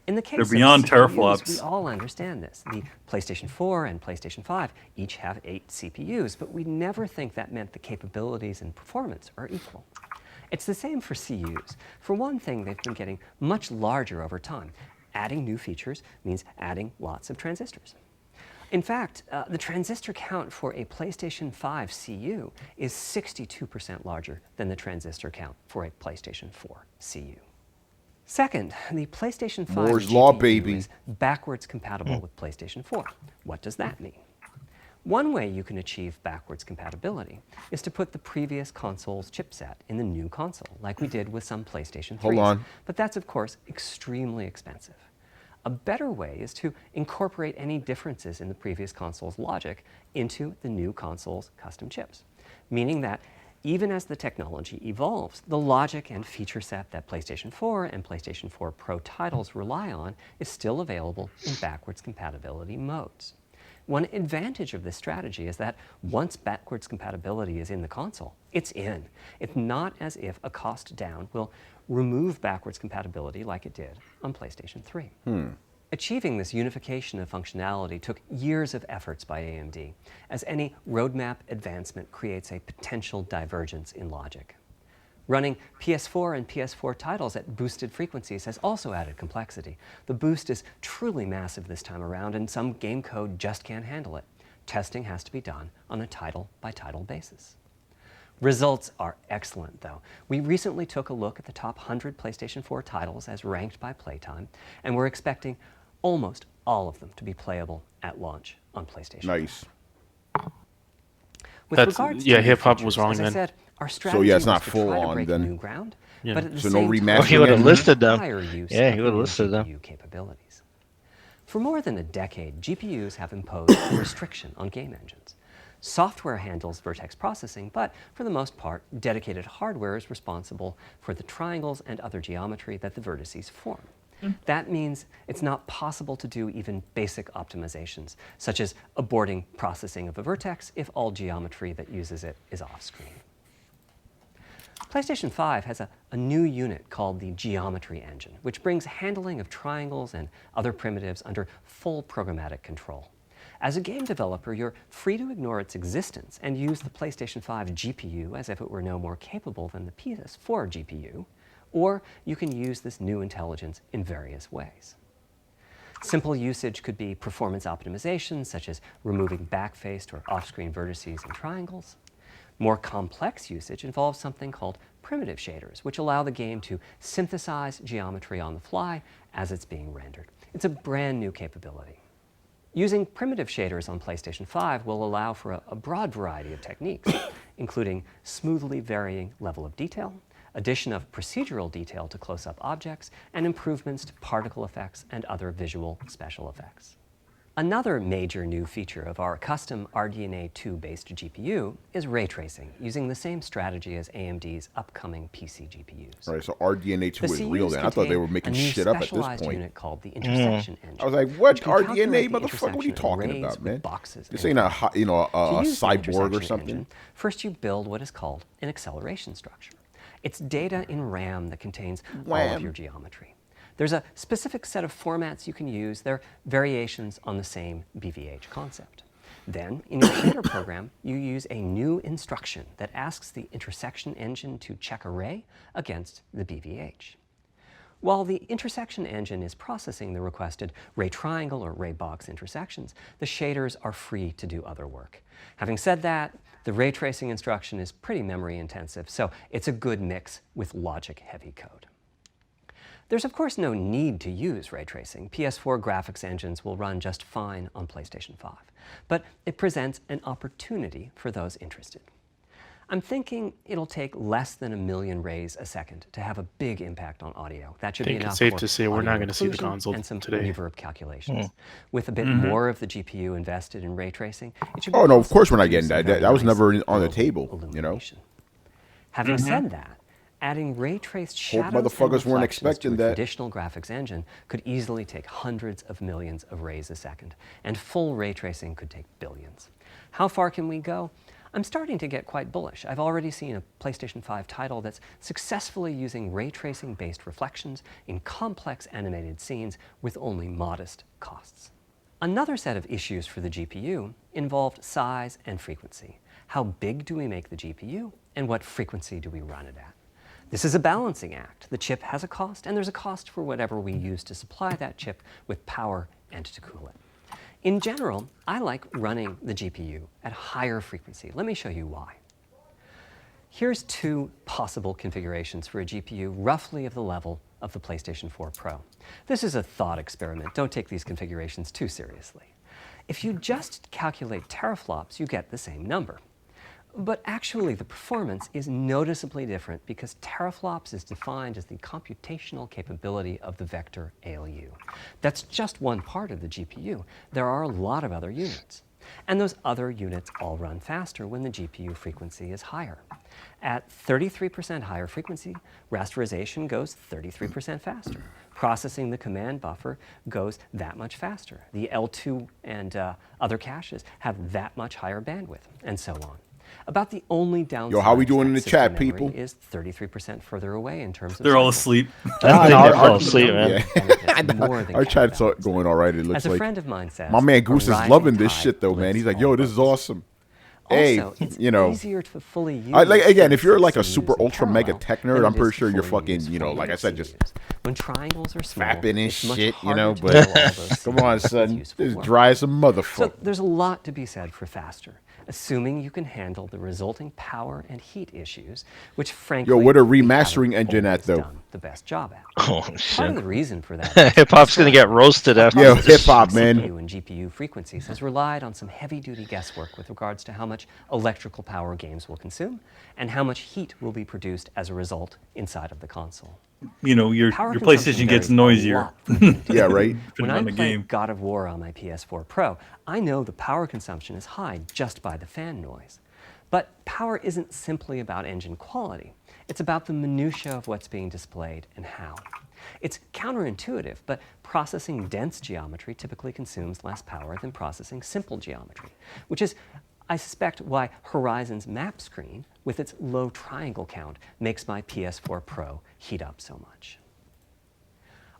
F: In the case
C: They're beyond
F: of CPUs,
C: teraflops.
F: we all understand this. The PlayStation 4 and PlayStation 5 each have 8 CPUs, but we never think that meant the capabilities and performance are equal. It's the same for CUs. For one thing, they've been getting much larger over time. Adding new features means adding lots of transistors. In fact, the transistor count for a PlayStation 5 CU is 62% larger than the transistor count for a PlayStation 4 CU. Second, the PlayStation 5
A: Moore's
F: GPU
A: Law, baby.
F: is backwards compatible with PlayStation 4. What does that mean? One way you can achieve backwards compatibility is to put the previous console's chipset in the new console, like we did with some PlayStation 3s.
A: Hold on.
F: But that's, of course, extremely expensive. A better way is to incorporate any differences in the previous console's logic into the new console's custom chips, meaning that even as the technology evolves, the logic and feature set that PlayStation 4 and PlayStation 4 Pro titles rely on is still available in backwards compatibility modes. One advantage of this strategy is that once backwards compatibility is in the console, it's in. It's not as if a cost down will remove backwards compatibility like it did on PlayStation 3. Achieving this unification of functionality took years of efforts by AMD, as any roadmap advancement creates a potential divergence in logic. Running PS4 and PS4 titles at boosted frequencies has also added complexity. The boost is truly massive this time around, and some game code just can't handle it. Testing has to be done on a title-by-title basis. Results are excellent, though. We recently took a look at the top 100 PlayStation 4 titles as ranked by playtime, and we're expecting almost all of them to be playable at launch on PlayStation.
A: Nice.
F: With
B: That's-
F: regards
B: yeah,
F: to new
B: hip-hop
F: features,
B: was wrong
F: as I
B: then.
F: said, our strategy
A: yeah, it's not
F: was to
A: full
F: try to
A: on
F: break
A: then.
F: new ground,
B: Yeah.
F: but at the
A: So no
F: same
A: remaster
F: time,
G: he would've
A: then?
G: listed them.
F: higher use
G: Yeah,
F: of
G: he
F: the
G: would've
F: new
G: listed them.
F: GPU capabilities. For more than a decade, GPUs have imposed a restriction on game engines. Software handles vertex processing, but for the most part, dedicated hardware is responsible for the triangles and other geometry that the vertices form. That means it's not possible to do even basic optimizations, such as aborting processing of a vertex if all geometry that uses it is off-screen. PlayStation 5 has a new unit called the Geometry Engine, which brings handling of triangles and other primitives under full programmatic control. As a game developer, you're free to ignore its existence and use the PlayStation 5 GPU as if it were no more capable than the PS4 GPU, or you can use this new intelligence in various ways. Simple usage could be performance optimization, such as removing backfaced or off-screen vertices and triangles. More complex usage involves something called primitive shaders, which allow the game to synthesize geometry on the fly as it's being rendered. It's a brand new capability. Using primitive shaders on PlayStation 5 will allow for a broad variety of techniques, including smoothly varying level of detail, addition of procedural detail to close-up objects, and improvements to particle effects and other visual special effects. Another major new feature of our custom RDNA 2-based GPU is ray tracing, using the same strategy as AMD's upcoming PC GPUs.
A: All right, so RDNA 2
F: The
A: is
F: CUs
A: real then. I thought they were
F: contain
A: making
F: a new
A: shit up at this
F: specialized
A: point.
F: unit called the intersection engine.
A: I was like, what?
F: which can
A: RDNA,
F: calculate the
A: motherfucker? What are you
F: intersection of
A: talking
F: arrays
A: about,
F: with
A: man?
F: boxes
A: This
F: and
A: ain't a,
F: vertices.
A: a
F: To use the
A: cyborg or
F: intersection
A: something.
F: engine, first you build what is called an acceleration structure. It's data in RAM that contains all of
A: Wham.
F: your geometry. There's a specific set of formats you can use. They're variations on the same BVH concept. Then, in your shader program, you use a new instruction that asks the intersection engine to check array against the BVH. While the intersection engine is processing the requested ray triangle or ray box intersections, the shaders are free to do other work. Having said that, the ray tracing instruction is pretty memory intensive, so it's a good mix with logic-heavy code. There's of course no need to use ray tracing. PS4 graphics engines will run just fine on PlayStation 5, but it presents an opportunity for those interested. I'm thinking it'll take less than 1 million rays a second to have a big impact on audio. That should be enough.
B: It's safe
F: for
B: to say we're
F: audio
B: not going to see the
F: occlusion
B: console
F: and some
B: today.
F: reverb calculations. With a bit more of the GPU invested in ray tracing, it should be
A: Oh no, of
F: possible
A: course we're
F: to
A: not
F: do
A: getting
F: some
A: that.
F: very
A: That was
F: nice
A: never on the
F: global
A: table, you know.
F: illumination. Having said that, adding ray traced shadows and
A: motherfuckers weren't
F: reflections
A: expecting
F: to a
A: that.
F: traditional graphics engine could easily take hundreds of millions of rays a second, and full ray tracing could take billions. How far can we go? I'm starting to get quite bullish. I've already seen a PlayStation 5 title that's successfully using ray tracing based reflections in complex animated scenes with only modest costs. Another set of issues for the GPU involved size and frequency. How big do we make the GPU, and what frequency do we run it at? This is a balancing act. The chip has a cost, and there's a cost for whatever we use to supply that chip with power and to cool it. In general, I like running the GPU at higher frequency. Let me show you why. Here's 2 possible configurations for a GPU roughly of the level of the PlayStation 4 Pro. This is a thought experiment. Don't take these configurations too seriously. If you just calculate teraflops, you get the same number. But actually, the performance is noticeably different because teraflops is defined as the computational capability of the vector ALU. That's just one part of the GPU. There are a lot of other units. And those other units all run faster when the GPU frequency is higher. At 33% higher frequency, rasterization goes 33% faster. Processing the command buffer goes that much faster. The L2 and other caches have that much higher bandwidth, and so on. About the only downside
A: Yo, how we doing in the
F: that
A: chat,
F: system memory
A: people?
F: is 33% further away in terms of
C: They're all
F: cycles.
C: asleep.
G: I think they're all
A: our-
G: asleep, man.
A: Our chat's going all right. It looks
F: As a
A: like
F: friend of mine says,
A: my man
F: "A
A: Goose is
F: rising
A: loving this
F: tide
A: shit though, man.
F: lifts
A: He's like,
F: all
A: yo, this is
F: boats."
A: awesome. Hey,
F: Also, it's
A: you know,
F: easier to fully use
A: like again, if you're like a
F: 36
A: super
F: CUs in
A: ultra mega
F: parallel
A: tech
F: than
A: nerd,
F: it
A: I'm
F: is
A: pretty
F: to
A: sure you're
F: fully
A: fucking,
F: use
A: you know, like I said, just
F: 48 CUs. When triangles are small,
A: fapping and
F: it's much
A: shit, you know.
F: harder to
A: But
F: do all those
A: come on,
F: CUs
A: son,
F: useful
A: it's
F: work.
A: dry as a
F: So
A: motherfucker.
F: there's a lot to be said for faster, assuming you can handle the resulting power and heat issues, which frankly,
A: Yo, what a
F: we haven't
A: remastering engine at,
F: always
A: though?
F: done the best job at.
G: Oh
F: Part of
G: shit.
F: the reason for that is
G: Hip hop's gonna get roasted after
A: Yo,
G: this.
A: hip hop, man.
F: CPU and GPU frequencies has relied on some heavy-duty guesswork with regards to how much electrical power games will consume and how much heat will be produced as a result inside of the console.
C: You know, your
F: Power
C: PlayStation
F: consumption
C: gets
F: varies a
C: noisier.
F: lot from game to
A: Yeah,
F: game.
A: right.
F: When
C: Depending
F: I
C: on the
F: play
C: game.
F: God of War on my PS4 Pro, I know the power consumption is high just by the fan noise. But power isn't simply about engine quality. It's about the minutia of what's being displayed and how. It's counterintuitive, but processing dense geometry typically consumes less power than processing simple geometry, which is, I suspect, why Horizon's map screen, with its low triangle count, makes my PS4 Pro heat up so much.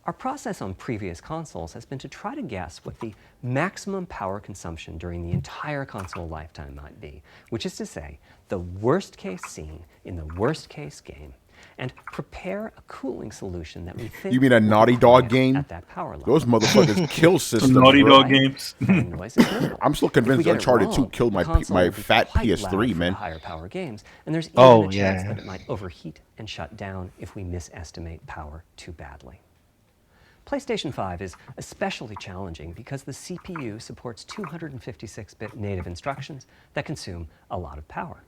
F: Our process on previous consoles has been to try to guess what the maximum power consumption during the entire console lifetime might be, which is to say, the worst case scene in the worst case game, and prepare a cooling solution that we think
A: You mean a
F: will
A: Naughty
F: be
A: Dog
F: quiet
A: game?
F: at that power level.
A: Those motherfuckers kill systems.
C: Naughty
A: bro.
C: Dog games.
F: Fan noise is minimal.
A: I'm still
F: If we
A: convinced
F: get it
A: Uncharted 2
F: wrong,
A: killed
F: the
A: my
F: console
A: my
F: will be
A: fat
F: quite
A: PS3,
F: loud for the
A: man.
F: higher power games, and there's even
G: Oh,
F: a chance
G: yeah.
F: that it might overheat and shut down if we misestimate power too badly. PlayStation 5 is especially challenging because the CPU supports 256-bit native instructions that consume a lot of power.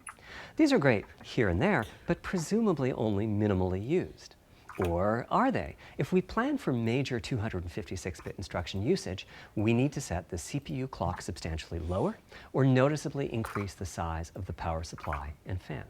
F: These are great here and there, but presumably only minimally used. Or are they? If we plan for major 256-bit instruction usage, we need to set the CPU clock substantially lower or noticeably increase the size of the power supply and fan.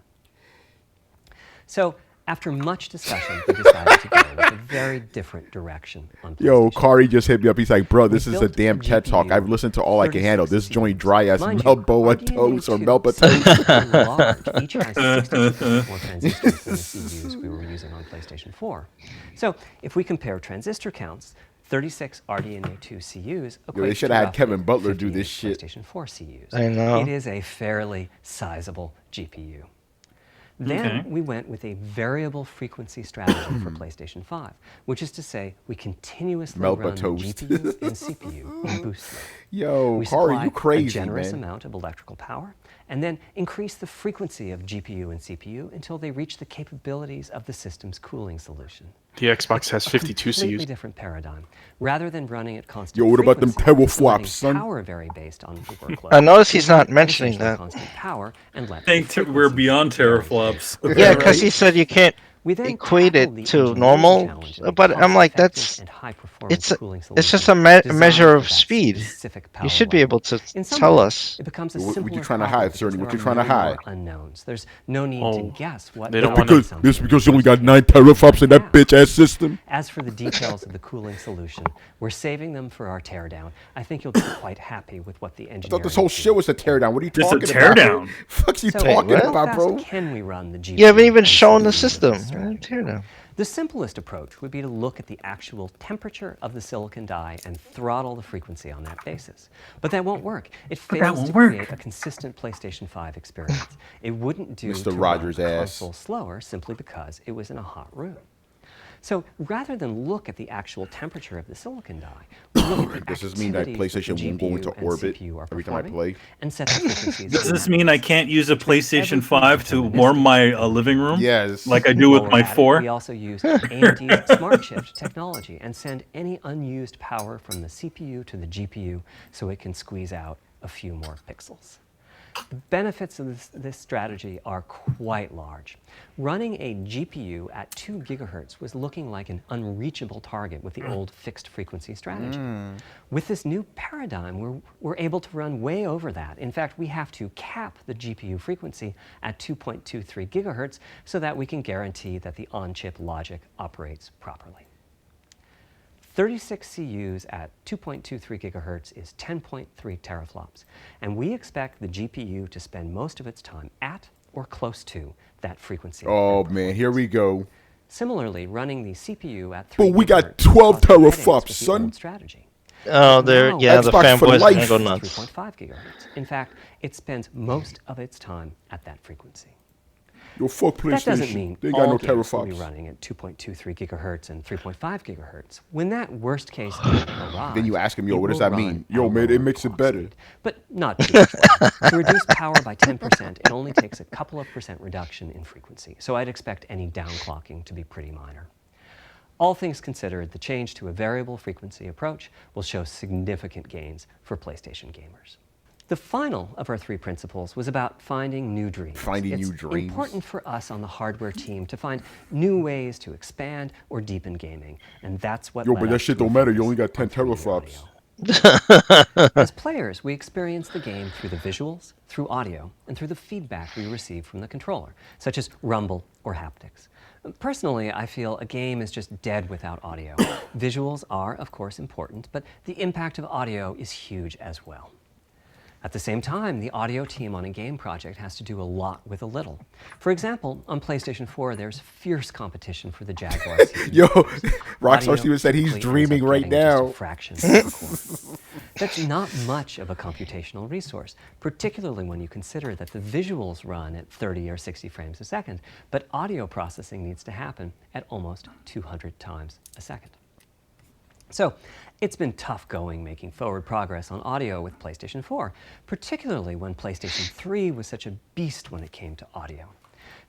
F: So, after much discussion, we decided to go with a very different direction on PlayStation.
A: Yo, Kari just hit me up. He's like, bro, this is a
F: built
A: damn
F: the
A: TED talk.
F: GPU
A: I've listened to all I can handle. This
F: 36
A: joint dry as
F: Mind you,
A: Melboa
F: RDNA
A: toast or
F: 2
A: Melba
F: is
A: toast.
F: significantly large. Each has 60% more transistors than the CUs we were using on PlayStation 4. So if we compare transistor counts, 36 RDNA 2 CUs equates
A: they should
F: to
A: have had
F: roughly
A: Kevin Butler do
F: 58
A: this shit.
F: PlayStation 4 CUs.
G: I know.
F: It is a fairly sizable GPU. Then we went with a variable frequency strategy for PlayStation 5, which is to say we continuously
A: Melt
F: run
A: the
F: the
A: toast.
F: GPU and CPU in boost mode.
A: Yo,
F: We
A: Hari,
F: supply
A: you crazy,
F: a generous
A: man.
F: amount of electrical power and then increase the frequency of GPU and CPU until they reach the capabilities of the system's cooling solution.
B: The Xbox has
F: A
B: 52
F: completely
B: CUs.
F: different paradigm. Rather than running at constant
A: Yo, what about them
F: frequency,
A: teraflops,
F: letting
A: son?
F: power vary based on the workload.
G: I notice he's
F: we run
G: not
F: at
G: mentioning
F: essentially
G: that.
F: constant power and let
C: Think
F: the
C: we're
F: frequency
C: beyond
F: vary.
C: teraflops.
G: Yeah, because he said you can't
F: We then
G: equate
F: tackled the
G: it to
F: engineering
G: normal,
F: challenge of a
G: but I'm like,
F: cost-effective and high-performance cooling
G: it's just
F: solution
G: a
F: designed
G: measure
F: for
G: of
F: that
G: speed.
F: specific
G: You
F: power
G: should be
F: level.
G: able to
F: In some
G: tell
F: ways,
G: us.
F: it becomes a
A: What you
F: simpler
A: trying to
F: problem
A: hide,
F: because
A: Cerny?
F: there
A: What you
F: are
A: trying to
F: many more
A: hide?
F: unknowns. There's no need to guess what
B: they don't
F: might
B: wanna-
F: be something
A: Because you only got
F: first
A: 9
F: thing
A: teraflops in that
F: now.
A: bitch ass system.
F: As for the details of the cooling solution, we're saving them for our teardown. I think you'll be quite happy with what the
A: I
F: engineering
A: thought this whole shit was a teardown. What are you
C: Just a
A: talking about?
C: teardown.
A: Fuck's you
F: So,
A: talking
G: what?
F: how
A: about,
F: fast
A: bro?
F: can we run the GPU
G: You haven't even
F: and
G: shown the
F: CPU with this
G: system.
F: strategy?
G: Tear down.
F: The simplest approach would be to look at the actual temperature of the silicon die and throttle the frequency on that basis. But that won't work. It
D: that
F: fails
D: won't
F: to
D: work.
F: create a consistent PlayStation 5 experience. It wouldn't do
A: Mr.
F: to
A: Rogers'
F: run the
A: ass.
F: console slower simply because it was in a hot room. So rather than look at the actual temperature of the silicon die, we look at the
A: Does this mean that
F: activities
A: PlayStation
F: the
A: won't go into
F: GPU and
A: orbit
F: CPU are
A: every time I
F: performing
A: play?
F: and set the frequencies.
C: Does
F: that
C: this
F: matter.
C: mean I can't use a PlayStation 5 to
F: Everything
C: warm my
F: deterministic.
C: living room?
A: Yes.
C: Like I do with
F: While
C: my
F: we're at it,
C: 4?
F: We also use AMD's Smart Shift technology and send any unused power from the CPU to the GPU so it can squeeze out a few more pixels. The benefits of this strategy are quite large. Running a GPU at 2 gigahertz was looking like an unreachable target with the old fixed frequency strategy. With this new paradigm, we're able to run way over that. In fact, we have to cap the GPU frequency at 2.23 gigahertz so that we can guarantee that the on-chip logic operates properly. 36 CUs at 2.23 gigahertz is 10.3 teraflops, and we expect the GPU to spend most of its time at or close to that frequency.
A: Oh
F: and
A: man, here we go.
F: Similarly, running the CPU at 3
A: But we got
F: gigahertz
A: 12
F: caused headaches
A: teraflops,
F: with the
A: son.
F: old strategy.
G: Oh, there.
F: Now,
G: Yeah, the
A: Xbox for
G: fanboys are gonna
A: life.
G: go
F: it's
G: nuts.
F: 3.5 gigahertz. In fact, it spends most of its time at that frequency.
A: Yo, fuck PlayStation.
F: That doesn't mean
A: they ain't
F: all
A: got no
F: games will be
A: teraflops.
F: running at 2.23 gigahertz and 3.5 gigahertz. When that worst case game arrives,
A: Then you ask him, yo,
F: it
A: what does
F: will
A: that
F: run
A: mean?
F: at
A: Yo,
F: a
A: man, it
F: lower
A: makes it
F: clock
A: better.
F: speed. But not too much lower. To reduce power by 10%, it only takes a couple of percent reduction in frequency. So I'd expect any downclocking to be pretty minor. All things considered, the change to a variable frequency approach will show significant gains for PlayStation gamers. The final of our 3 principles was about finding new dreams.
A: Finding new
F: It's
A: dreams.
F: important for us on the hardware team to find new ways to expand or deepen gaming, and that's what
A: Yo,
F: led
A: but that
F: us
A: shit
F: to a
A: don't matter. You
F: focus
A: only got 10
F: on 3D
A: teraflops.
F: audio. As players, we experience the game through the visuals, through audio, and through the feedback we receive from the controller, such as rumble or haptics. Personally, I feel a game is just dead without audio. Visuals are, of course, important, but the impact of audio is huge as well. At the same time, the audio team on a game project has to do a lot with a little. For example, on PlayStation 4, there's fierce competition for the Jaguar CPU.
A: Yo, Rockstar
F: Audio
A: Steven said he's
F: typically
A: dreaming
F: ends up
A: right
F: getting just a
A: now.
F: fraction of the core. That's not much of a computational resource, particularly when you consider that the visuals run at 30 or 60 frames a second, but audio processing needs to happen at almost 200 times a second. So it's been tough going making forward progress on audio with PlayStation 4, particularly when PlayStation 3 was such a beast when it came to audio.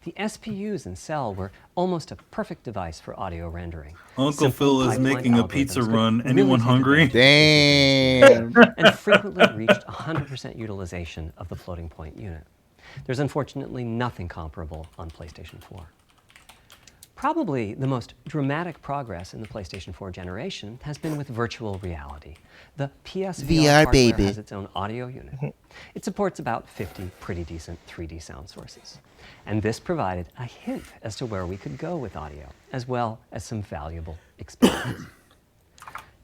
F: The SPUs in Cell were almost a perfect device for audio rendering.
C: Uncle
F: Simple
C: Phil is
F: pipeline
C: making a
F: algorithms
C: pizza
F: could
C: run.
F: really
C: Anyone
F: take
C: hungry?
F: advantage
A: Damn.
F: and frequently reached 100% utilization of the floating point unit. There's unfortunately nothing comparable on PlayStation 4. Probably the most dramatic progress in the PlayStation 4 generation has been with virtual reality. The PSVR hardware has its own audio unit. It supports about 50 pretty decent 3D sound sources. And this provided a hint as to where we could go with audio, as well as some valuable experience.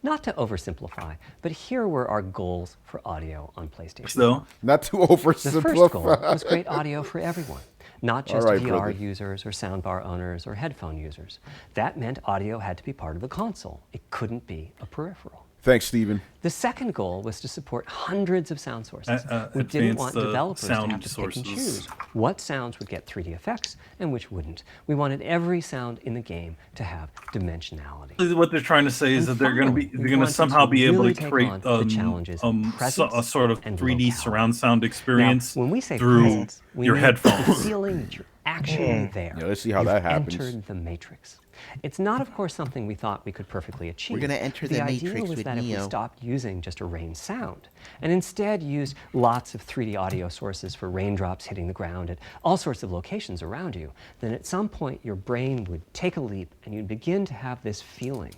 F: Not to oversimplify, but here were our goals for audio on PlayStation 4.
C: So,
A: Not to
F: The first goal
A: oversimplify.
F: was great audio for everyone, not just
A: All right,
F: VR
A: brother.
F: users or soundbar owners or headphone users. That meant audio had to be part of the console. It couldn't be a peripheral.
A: Thanks, Steven.
F: The second goal was to support hundreds of sound sources. We didn't want
C: advance the
F: developers to
C: sound
F: have to pick and
C: sources.
F: choose what sounds would get 3D effects and which wouldn't. We wanted every sound in the game to have dimensionality.
C: What they're trying to say is that they're going to somehow be able to create a sort of 3D surround sound experience
F: Now, when we say
C: through
F: presence, we
C: your
F: mean
C: headphones.
F: the feeling that you're actually there.
A: Yeah, let's see how
F: You've
A: that happens.
F: entered the matrix. It's not, of course, something we thought we could perfectly achieve.
H: We're gonna enter the
F: The idea
H: matrix
F: was
H: with
F: that if we
H: Neo.
F: stopped using just a rain sound and instead used lots of 3D audio sources for raindrops hitting the ground at all sorts of locations around you, then at some point your brain would take a leap and you'd begin to have this feeling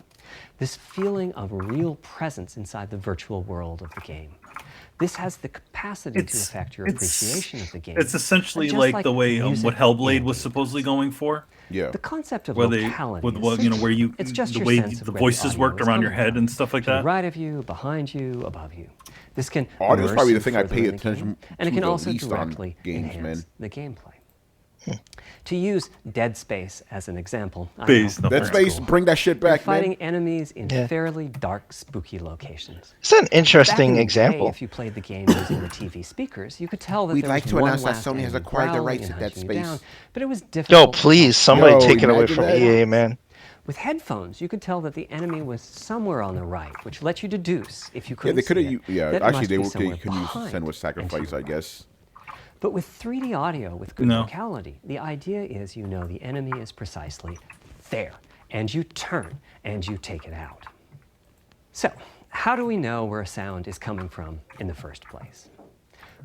F: of real presence inside the virtual world of the game. This has the capacity to affect your appreciation of the game.
C: It's essentially
F: just
C: like the way
F: music
C: what Hellblade
F: in
C: was
F: games.
C: supposedly going for.
A: Yeah.
F: The concept of
C: Where they,
F: locality
C: with
F: is
C: what, where you,
F: it's just
C: the
F: your
C: way
F: sense of
C: the
F: where
C: voices
F: audio
C: worked
F: is
C: around your
F: coming
C: head
F: from.
C: and stuff like
F: To the
C: that.
F: right of you, behind you, above you. This can
A: Audio is
F: immerse
A: probably the
F: you
A: thing I
F: further
A: pay
F: in the
A: attention
F: game, and it
A: to
F: can
A: the
F: also
A: least on
F: directly
A: games,
F: enhance
A: man.
F: the gameplay. To use Dead Space as an example, I
C: Space,
F: know,
C: Dead
F: that's
A: Space,
F: cool.
A: bring that shit
F: You're
A: back,
F: fighting
A: man.
F: enemies in
G: Yeah.
F: fairly dark, spooky locations.
G: It's an
F: Back in
G: interesting
F: the
G: example.
F: day, if you played the game using the TV speakers, you could tell that
H: We'd
F: there
H: like
F: was
H: to
F: one
H: announce that
F: last
H: Sony has
F: enemy
H: acquired the
F: growling
H: rights
F: and
H: to Dead
F: hunting you down,
H: Space.
F: but it was
G: Yo,
F: difficult.
G: please, somebody
A: Yo,
G: take it away
A: imagine
G: from
A: that.
G: EA, man.
F: With headphones, you could tell that the enemy was somewhere on the right, which let you deduce, if you
A: Yeah,
F: couldn't
A: they could
F: see
A: have.
F: it,
A: Yeah,
F: that it
A: actually,
F: must
A: they
F: be
A: could
F: somewhere
A: use
F: behind
A: send with
F: and to
A: sacrifice,
F: your
A: I
F: right.
A: guess.
F: But with 3D audio with good
C: No.
F: locality, the idea is you know the enemy is precisely there, and you turn and you take it out. So, how do we know where a sound is coming from in the first place?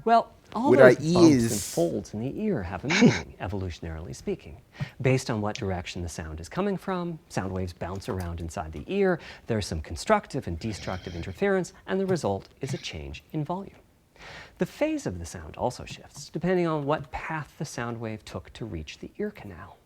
F: Well, all
H: With
F: those
H: our
F: bumps and
H: ears.
F: folds in the ear have a meaning, evolutionarily speaking. Based on what direction the sound is coming from, sound waves bounce around inside the ear, there's some constructive and destructive interference, and the result is a change in volume. The phase of the sound also shifts, depending on what path the sound wave took to reach the ear canal.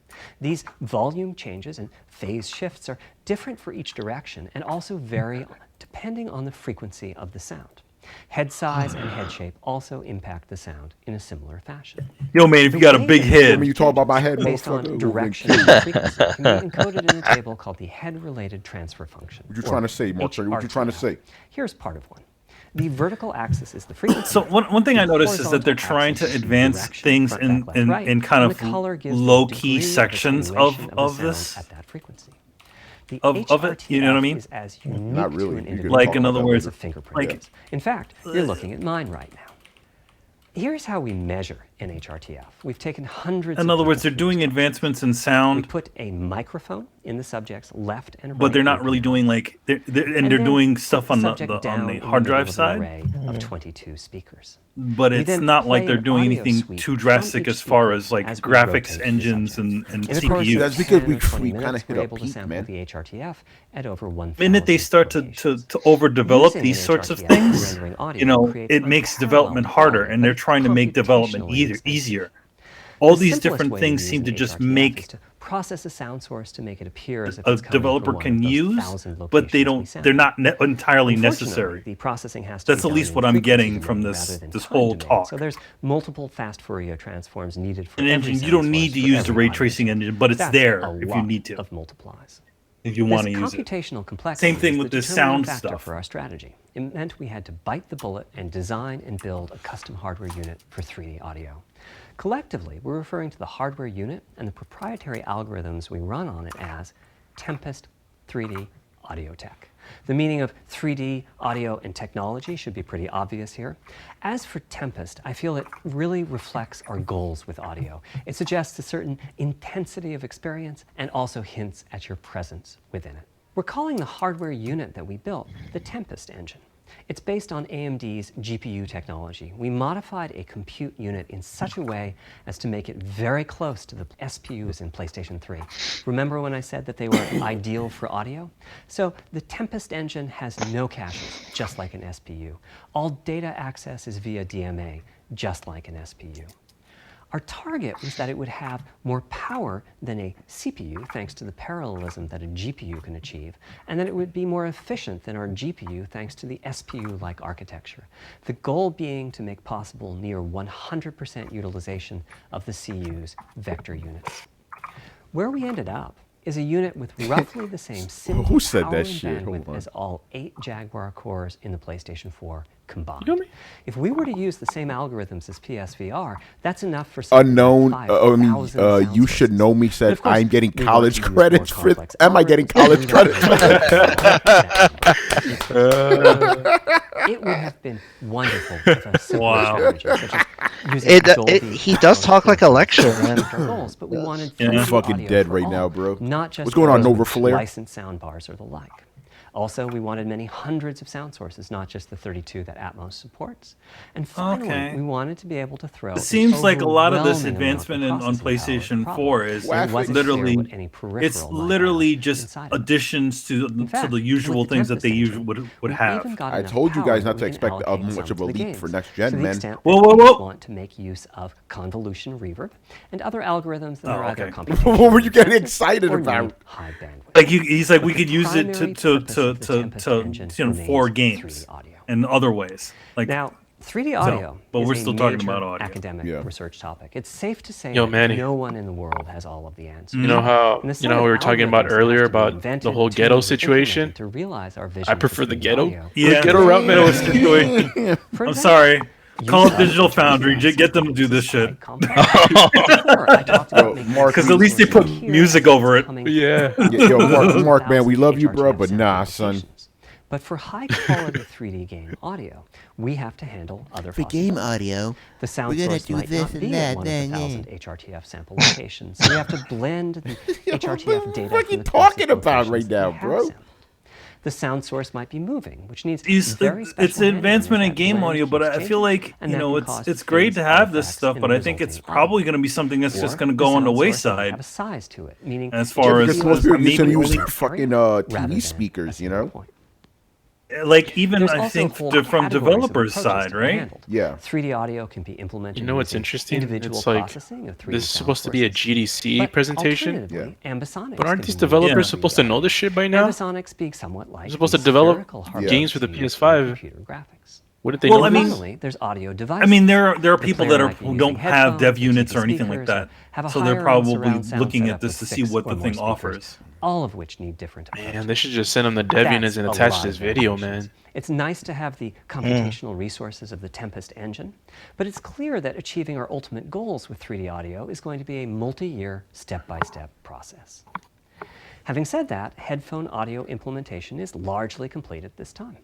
F: These volume changes and phase shifts are different for each direction and also vary depending on the frequency of the sound. Head size and head shape also impact the sound in a similar fashion.
C: Yo, man, if you got a big
A: I
C: head,
A: mean, you talk about my head,
F: Based on
A: motherfucker.
F: direction and frequency can be encoded in a table called the head-related transfer function.
A: What you
F: or
A: trying to say, Mark? What you trying to
F: HRTF.
A: say?
F: Here's part of one. The vertical axis is the frequency.
C: So one thing I
F: The
C: noticed is that they're
F: horizontal
C: trying to
F: axis is the
C: advance
F: direction,
C: things
F: front,
C: in,
F: back, left,
C: in,
F: right,
C: in kind
F: and
C: of
F: the color gives the
C: low-key
F: degree of
C: sections
F: attenuation
C: of
F: the sound
C: this.
F: at that frequency. The
C: Of it, you know what I
F: HRTF
C: mean?
F: is as unique
A: Not really.
F: to an
A: You could
F: individual
A: talk
C: Like, in
A: about
C: other
A: that
C: words,
A: later.
F: as a fingerprint
C: like-
F: is. In fact, you're looking at mine right now. Here's how we measure an HRTF. We've taken hundreds
C: In
F: of
C: other words,
F: people's
C: they're doing
F: ears.
C: advancements in
F: We
C: sound,
F: put a microphone in the subject's left and right.
C: but they're not
F: ear
C: really
F: canal.
C: doing like they're
F: And
C: they're
F: then
C: doing
F: put
C: stuff on the
F: subject down in
C: hard
F: middle
C: drive
F: of an
C: side,
F: array of 22 speakers.
C: but
F: We
C: it's
F: then
C: not like
F: play
C: they're
F: an
C: doing
F: audio
C: anything
F: sweep
C: too
F: from
C: drastic
F: each
C: as far
F: speaker
C: as like
F: as we
C: graphics
F: rotate the
C: engines
F: subject.
C: and
F: In the course of
C: CPUs.
A: That's because
F: 10
A: we
F: or 20
A: kinda
F: minutes,
A: hit
F: we're
A: a
F: able to
A: peak,
F: sample
A: man.
F: the HRTF at over 1,000
C: The minute they start to
F: locations.
C: overdevelop
F: Using
C: these
F: an
C: sorts of
F: HRTF
C: things,
F: rendering audio
C: you know,
F: creates
C: it makes
F: unparalleled
C: development harder,
F: quality,
C: and
F: but
C: they're
F: it's
C: trying to make development
F: computationally expensive.
C: easier. All
F: The
C: these
F: simplest
C: different
F: way to
C: things
F: use
C: seem
F: an
C: to just
F: HRTF is
C: make
F: to process a sound source to make it appear as if
C: a
F: it's coming
C: developer
F: from one
C: can
F: of those
C: use,
F: 1,000
C: but they
F: locations we
C: don't.
F: sampled.
C: They're not entirely
F: Unfortunately,
C: necessary.
F: The processing has to
C: That's
F: be
C: at
F: done
C: least
F: in
C: what I'm
F: frequency
C: getting from
F: domain
C: this-
F: rather than
C: this
F: time
C: whole
F: domain.
C: talk.
F: So there's multiple fast Fourier transforms needed for
C: An
F: every
C: engine, you
F: sound
C: don't need
F: source
C: to
F: for
C: use the
F: every
C: ray
F: audio
C: tracing
F: source.
C: engine, but it's
F: That's
C: there
F: a
C: if you
F: lot
C: need to,
F: of multiplies.
C: if you want to
F: This
C: use it.
F: computational complexity
C: Same thing
F: is
C: with
F: the
C: the
F: determining
C: sound
F: factor
C: stuff.
F: for our strategy. It meant we had to bite the bullet and design and build a custom hardware unit for 3D audio. Collectively, we're referring to the hardware unit and the proprietary algorithms we run on it as Tempest 3D Audio Tech. The meaning of 3D audio and technology should be pretty obvious here. As for Tempest, I feel it really reflects our goals with audio. It suggests a certain intensity of experience and also hints at your presence within it. We're calling the hardware unit that we built the Tempest engine. It's based on AMD's GPU technology. We modified a compute unit in such a way as to make it very close to the SPUs in PlayStation 3. Remember when I said that they were ideal for audio? So the Tempest engine has no caches, just like an SPU. All data access is via DMA, just like an SPU. Our target was that it would have more power than a CPU, thanks to the parallelism that a GPU can achieve, and that it would be more efficient than our GPU, thanks to the SPU-like architecture. The goal being to make possible near 100% utilization of the CU's vector units. Where we ended up is a unit with roughly the same simple
A: Who said
F: power
A: that
F: and
A: shit? Hold
F: bandwidth
A: on.
F: as all 8 Jaguar cores in the PlayStation 4 combined.
B: You know me?
F: If we were to use the same algorithms as PSVR, that's enough for
A: Unknown,
F: 5,000 sound
A: you should
F: sources.
A: know me
F: But
A: said
F: of course,
A: I'm getting
F: we want
A: college
F: to use more
A: credits for.
F: complex
A: Am I getting
F: algorithms.
A: college
F: We
A: credits?
F: It would have been wonderful if a simple
C: Wow.
F: strategy such as using Dolby
G: He does talk like a lecturer, man.
F: goals, but we wanted
C: Yeah.
F: 3D
A: I'm fucking
F: audio
A: dead
F: for
A: right
F: all,
A: now, bro.
F: Not just
A: What's going on,
F: those
A: Nova
F: with
A: Flare?
F: licensed sound bars or the like. Also, we wanted many hundreds of sound sources, not just the 32 that Atmos supports. And finally,
C: Okay.
F: we wanted to be able to throw.
C: It seems like a lot of this
F: overwhelming amount
C: advancement
F: of
C: on
F: processing
C: PlayStation
F: power
C: 4
F: problem.
C: is
F: It wasn't
C: literally,
F: clear what any peripheral
C: it's
F: might
C: literally
F: have
C: just
F: inside of it.
C: additions to
F: In fact,
C: the usual
F: with the
C: things that they
F: Tempest
C: usually
F: engine,
C: would
F: we've
C: have.
F: even got
A: I
F: enough
A: told you
F: power
A: guys not
F: that
A: to
F: we can
A: expect
F: allocate
A: much
F: some
A: of
F: to
A: a
F: the
A: leap
F: games.
A: for next
F: To
A: gen,
F: the
A: man.
F: extent
C: Whoa,
F: that
C: whoa,
F: users
C: whoa.
F: want to make use of convolution reverb and other algorithms that
C: Oh,
F: are either
C: okay.
F: computationally
A: What were you getting
F: intensive
A: excited
F: or need
A: about?
F: high bandwidth.
C: Like he's like, we
F: But
C: could
F: the
C: use it
F: primary purpose of the Tempest engine
C: for
F: remains
C: games
F: 3D audio.
C: and other ways. Like
F: Now, 3D audio
C: but
F: is
C: we're
F: a
C: still talking
F: major
C: about audio.
F: academic
A: Yeah.
F: research topic. It's safe to say
B: Yo,
F: that
B: Manny.
F: no one in the world has all of the answers.
B: You know how
F: And the set
B: you know how
F: of
B: we were talking about
F: algorithms that
B: earlier
F: has to be
B: about the
F: invented,
B: whole
F: tuned,
B: ghetto
F: and
B: situation?
F: implemented to realize our vision
B: I
F: for
B: prefer the
F: 3D
B: ghetto.
F: audio.
C: Yeah.
B: The ghetto route, man.
C: I was just going.
F: For
C: I'm
F: example,
C: sorry. Call
F: use
C: up
F: of
C: Digital Foundry.
F: HRTF
C: Get them to do this
F: sampling
C: shit.
F: processes is quite complex. Before, I talked about making
A: Mark,
C: because at least they put
F: resources
C: music
F: here
C: over it.
F: coming
B: Yeah.
F: from
A: Yo,
F: hundreds
A: Mark,
F: of
A: man, we
F: thousands
A: love
F: of
A: you, bro,
F: HRTF
A: but
F: sample
A: nah, son.
F: applications. But for high quality 3D game audio, we have to handle other
H: For game
F: possibilities.
H: audio,
F: The sound
H: we're gonna
F: source
H: do
F: might
H: this
F: not
H: and
F: be
H: that,
F: at one of the
H: then,
F: 1,000 HRTF sample locations. So we have to blend the HRTF data
A: What are
F: from
A: you
F: the
A: talking
F: closest
A: about
F: locations
A: right
F: that
A: now,
F: we have
A: bro?
F: sampled. The sound source might be moving, which needs
C: It's
F: very special
C: an advancement in
F: handling as that
C: game
F: blend
C: audio, but
F: keeps
C: I feel
F: changing,
C: like
F: and that can cause
C: it's great
F: phase
C: to have this
F: artifacts
C: stuff,
F: in
C: but
F: the
C: I think it's
F: resulting audio.
C: probably going to be something that's just
F: Or
C: going to
F: the
C: go on the
F: sound source might
C: wayside.
F: have a size to it, meaning
C: As
F: it
C: far
F: should
C: as
F: be
A: Most
F: used
A: people used to
C: maybe
A: use
C: only
A: their fucking
F: rather
A: TV
F: than
A: speakers,
F: a
A: you
F: single
A: know?
F: point.
C: Like even
F: There's
C: I
F: also
C: think
F: whole
C: from
F: categories of
C: developers'
F: approaches
C: side,
F: to be
C: right?
F: handled.
A: Yeah.
F: 3D audio can be implemented.
B: You know what's
F: using
B: interesting?
F: Individual
B: It's like
F: processing of 3D
B: this is
F: sound
B: supposed to be a
F: sources.
B: GDC
F: But
B: presentation.
F: alternatively, ambisonics
B: But aren't
F: can
B: these
F: be
B: developers
F: used
B: supposed
F: in
B: to know this shit by now?
F: Ambisonics being somewhat like
B: They're supposed
F: the
B: to develop
F: spherical hardware
B: games for the
F: used in
B: PS5.
F: computer graphics.
B: Wouldn't they
C: Well,
B: know
C: I mean-
B: this?
F: Finally, there's audio devices.
C: I mean, there are
F: The
C: people
F: player
C: that
F: might be
C: who
F: using
C: don't have
F: headphones
C: dev
F: or
C: units
F: TV
C: or anything like
F: speakers
C: that,
F: or have a
C: so they're
F: higher-end
C: probably
F: surround sound
C: looking
F: setup
C: at this
F: with
C: to see
F: 6
C: what
F: or
C: the
F: more
C: thing
F: speakers,
C: offers.
F: all of which need different approaches.
B: Man, they should just send them the dev units and
F: That's a
B: attach
F: lot
B: this
F: of
B: video,
F: variations.
B: man.
F: It's nice to have the computational resources of the Tempest engine, but it's clear that achieving our ultimate goals with 3D audio is going to be a multi-year, step-by-step process. Having said that, headphone audio implementation is largely complete at this time.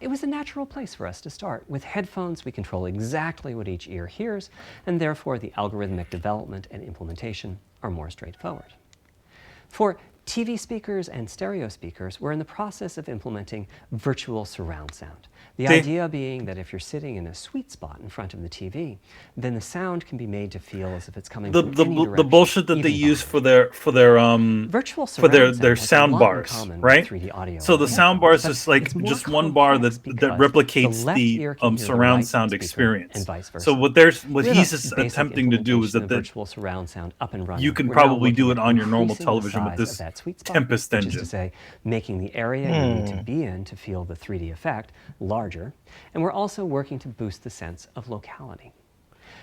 F: It was a natural place for us to start. With headphones, we control exactly what each ear hears, and therefore the algorithmic development and implementation are more straightforward. For TV speakers and stereo speakers, we're in the process of implementing virtual surround sound. The idea being that if you're sitting in a sweet spot in front of the TV, then the sound can be made to feel as if it's coming from any
C: The
F: direction,
C: bullshit that they
F: even
C: use
F: behind.
C: for their
F: Virtual
C: for their
F: surround
C: sound
F: sound has a lot in
C: bars,
F: common with
C: right?
F: 3D audio
C: So
F: and
C: the sound bars
F: headphones,
C: is
F: but
C: like
F: it's more
C: just one bar
F: complex
C: that
F: because
C: replicates
F: left
C: the
F: ear can hear the
C: surround
F: right
C: sound
F: speaker
C: experience.
F: and vice versa.
C: So what
F: We have
C: he's
F: a basic
C: attempting to do is
F: implementation
C: that
F: of virtual surround sound up and running.
C: you can
F: We're now
C: probably do
F: looking
C: it
F: at
C: on your normal
F: increasing the
C: television with
F: size
C: this
F: of that sweet spot,
C: Tempest
F: which is
C: engine.
F: to say, making the area you need to be in to feel the 3D effect larger, and we're also working to boost the sense of locality.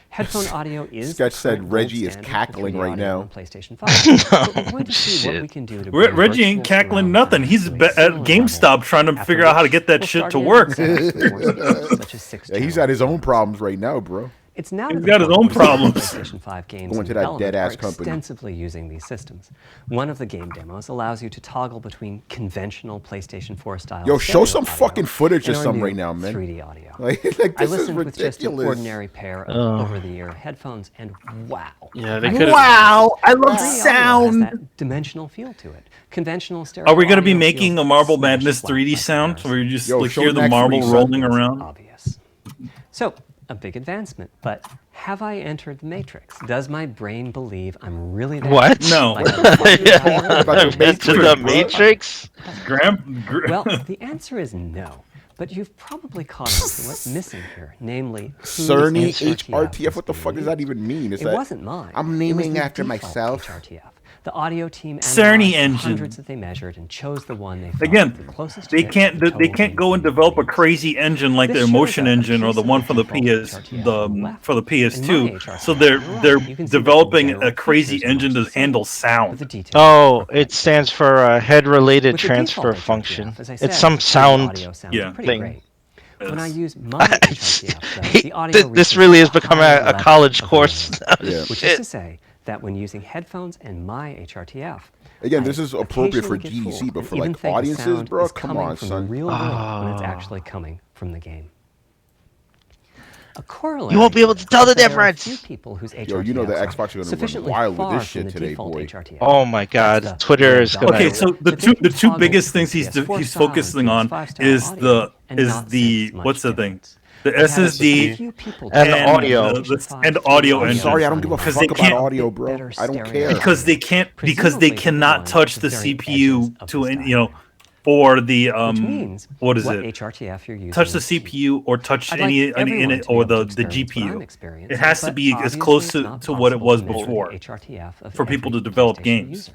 F: Headphone audio is
A: Sketch
F: the
A: said
F: current gold
A: Reggie is
F: standard for
A: cackling
F: 3D
A: right
F: audio
A: now.
F: on PlayStation 5. But we're going to see what
G: Shit.
F: we can do to bring
C: Reggie ain't
F: virtual
C: cackling
F: surround
C: nothing.
F: sound
C: He's
F: to a
C: at
F: similar
C: GameStop
F: level,
C: trying to
F: after
C: figure out how to
F: which
C: get that
F: we'll
C: shit
F: start
C: to
F: adding
C: work.
F: setups for more speakers, such as 6
A: Yeah, he's
F: channel
A: had his own
F: headphones.
A: problems right now, bro.
F: It's now
C: He's
F: to the
C: got his
F: point
C: own
F: where some
C: problems.
F: PlayStation 5 games
A: Going
F: in
A: to that
F: development
A: dead-ass
F: are
A: company.
F: extensively using these systems. One of the game demos allows you to toggle between conventional PlayStation 4 style
A: Yo, show
F: stereo
A: some
F: audio
A: fucking footage or
F: and our
A: something
F: new
A: right now, man.
F: 3D audio.
A: Like
F: I
A: this is
F: listened with just an
A: ridiculous.
F: ordinary pair of over-the-ear headphones, and wow.
B: Yeah, they
F: I
B: could
F: think
B: have.
D: Wow, I love
F: 3D audio has
D: sound.
F: that dimensional feel to it. Conventional stereo
C: Are we going to be
F: audio
C: making
F: feels
C: a Marble
F: smashed
C: Madness
F: flat
C: 3D
F: by
C: sound
F: comparison.
C: where you just
A: Yo,
C: like
A: show
C: hear the
A: next
C: marble
A: week,
C: rolling
A: son.
C: around?
F: Obvious. So, a big advancement, but have I entered the Matrix? Does my brain believe I'm really there?
G: What?
C: No.
F: Like I'm
G: Yeah.
A: About the
G: Into
A: Matrix,
G: the
A: bro.
G: Matrix?
F: Well, the answer is no. But you've probably caught on to what's missing here, namely whose
A: Cerny
F: HRTF
A: HRTF.
F: was
A: What the
F: being
A: fuck does that
F: used.
A: even mean? Is
F: It
A: that
F: wasn't mine.
A: I'm
F: It was
A: naming
F: the
A: after
F: default
A: myself.
F: HRTF. The audio team
D: Cerny
F: analyzed the
D: engine.
F: hundreds that they measured and chose the one they thought
D: Again,
F: the closest
D: they
F: fit
D: can't
F: to the
D: they
F: total
D: can't go and
F: gameplay
D: develop a
F: needs.
D: crazy engine like
F: This
D: the
F: shows
D: Emotion
F: up a
D: engine or
F: piece
D: the
F: of
D: one for the
F: default
D: PS
F: HRTF on the left.
D: for the
F: In my
D: PS2.
F: HRTF
D: So
F: on the
D: they're
F: right, you can see that the
D: developing
F: general
D: a crazy
F: features are
D: engine to
F: much the
D: handle
F: same, but
D: sound.
F: the details
G: Oh,
F: are quite
G: it stands for head-related
F: With the
G: transfer
F: default
G: function.
F: HRTF, as I
G: It's
F: said,
G: some
F: the
G: sound
F: audio sounds
D: Yeah.
F: pretty
G: thing.
F: great. When I
D: Yes.
F: use my HRTF, though, the audio
G: This
F: reaches
G: really has
F: the
G: become
F: higher
G: a
F: level
G: college
F: of
G: course.
F: annoyance,
A: Yeah.
F: which is to say that when using headphones and my HRTF,
A: Again,
F: I
A: this is appropriate for
F: occasionally get
A: GDC,
F: fooled
A: but
F: and
A: for
F: even
A: like
F: think the
A: audiences,
F: sound
A: bro,
F: is
A: come
F: coming
A: on,
F: from
A: son.
F: the real world when it's actually coming from the game. A corollary
G: You won't be able to tell
F: is
G: the
F: that there are a few
G: difference.
F: people whose
A: Yo, you know the
F: HRTFs are
A: Xbox are gonna run
F: sufficiently
A: wild with
F: far
A: this
F: from
A: shit
F: the
A: today,
F: default
A: boy.
F: HRTF.
G: Oh my God,
F: That's the
G: Twitter is
F: real
G: gonna.
D: Okay,
F: dominant.
D: so the
F: But they
D: two
F: can
D: the two
F: toggle
D: biggest things
F: between
D: he's
F: PS4
D: he's
F: style and
D: focusing on
F: PS5 style
D: is
F: audio and not
D: the
F: sense much
D: what's the thing?
F: difference.
D: The
F: I've had a
D: SSD
F: few people
G: And
F: tell me
G: audio.
F: that
D: the,
F: PlayStation
D: and
F: 5
D: audio
A: I'm
D: engine.
A: sorry, I don't give a
D: Because
A: fuck
D: they
A: about
D: can't-
A: audio,
F: bit
A: bro.
F: better
A: I don't
F: stereo
A: care.
D: because they can't because they
F: Presumably the
D: cannot
F: one
D: touch
F: at
D: the
F: the very
D: CPU
F: edges of
D: to
F: this
D: any,
F: diagram.
D: or the
F: Which means
D: what is
F: what
D: it?
F: HRTF you're using
D: Touch the
F: is key.
D: CPU or touch
F: I'd like
D: any in
F: everyone
D: it
F: to be
D: or
F: able to
D: the
F: experience what I'm
D: GPU.
F: experiencing,
D: It has to
F: but
D: be as
F: obviously
D: close
F: it's
D: to,
F: not
D: to what it
F: possible
D: was
F: to measure the
D: before
F: HRTF of
D: for people
F: every
D: to develop
F: PlayStation
D: games.
F: user.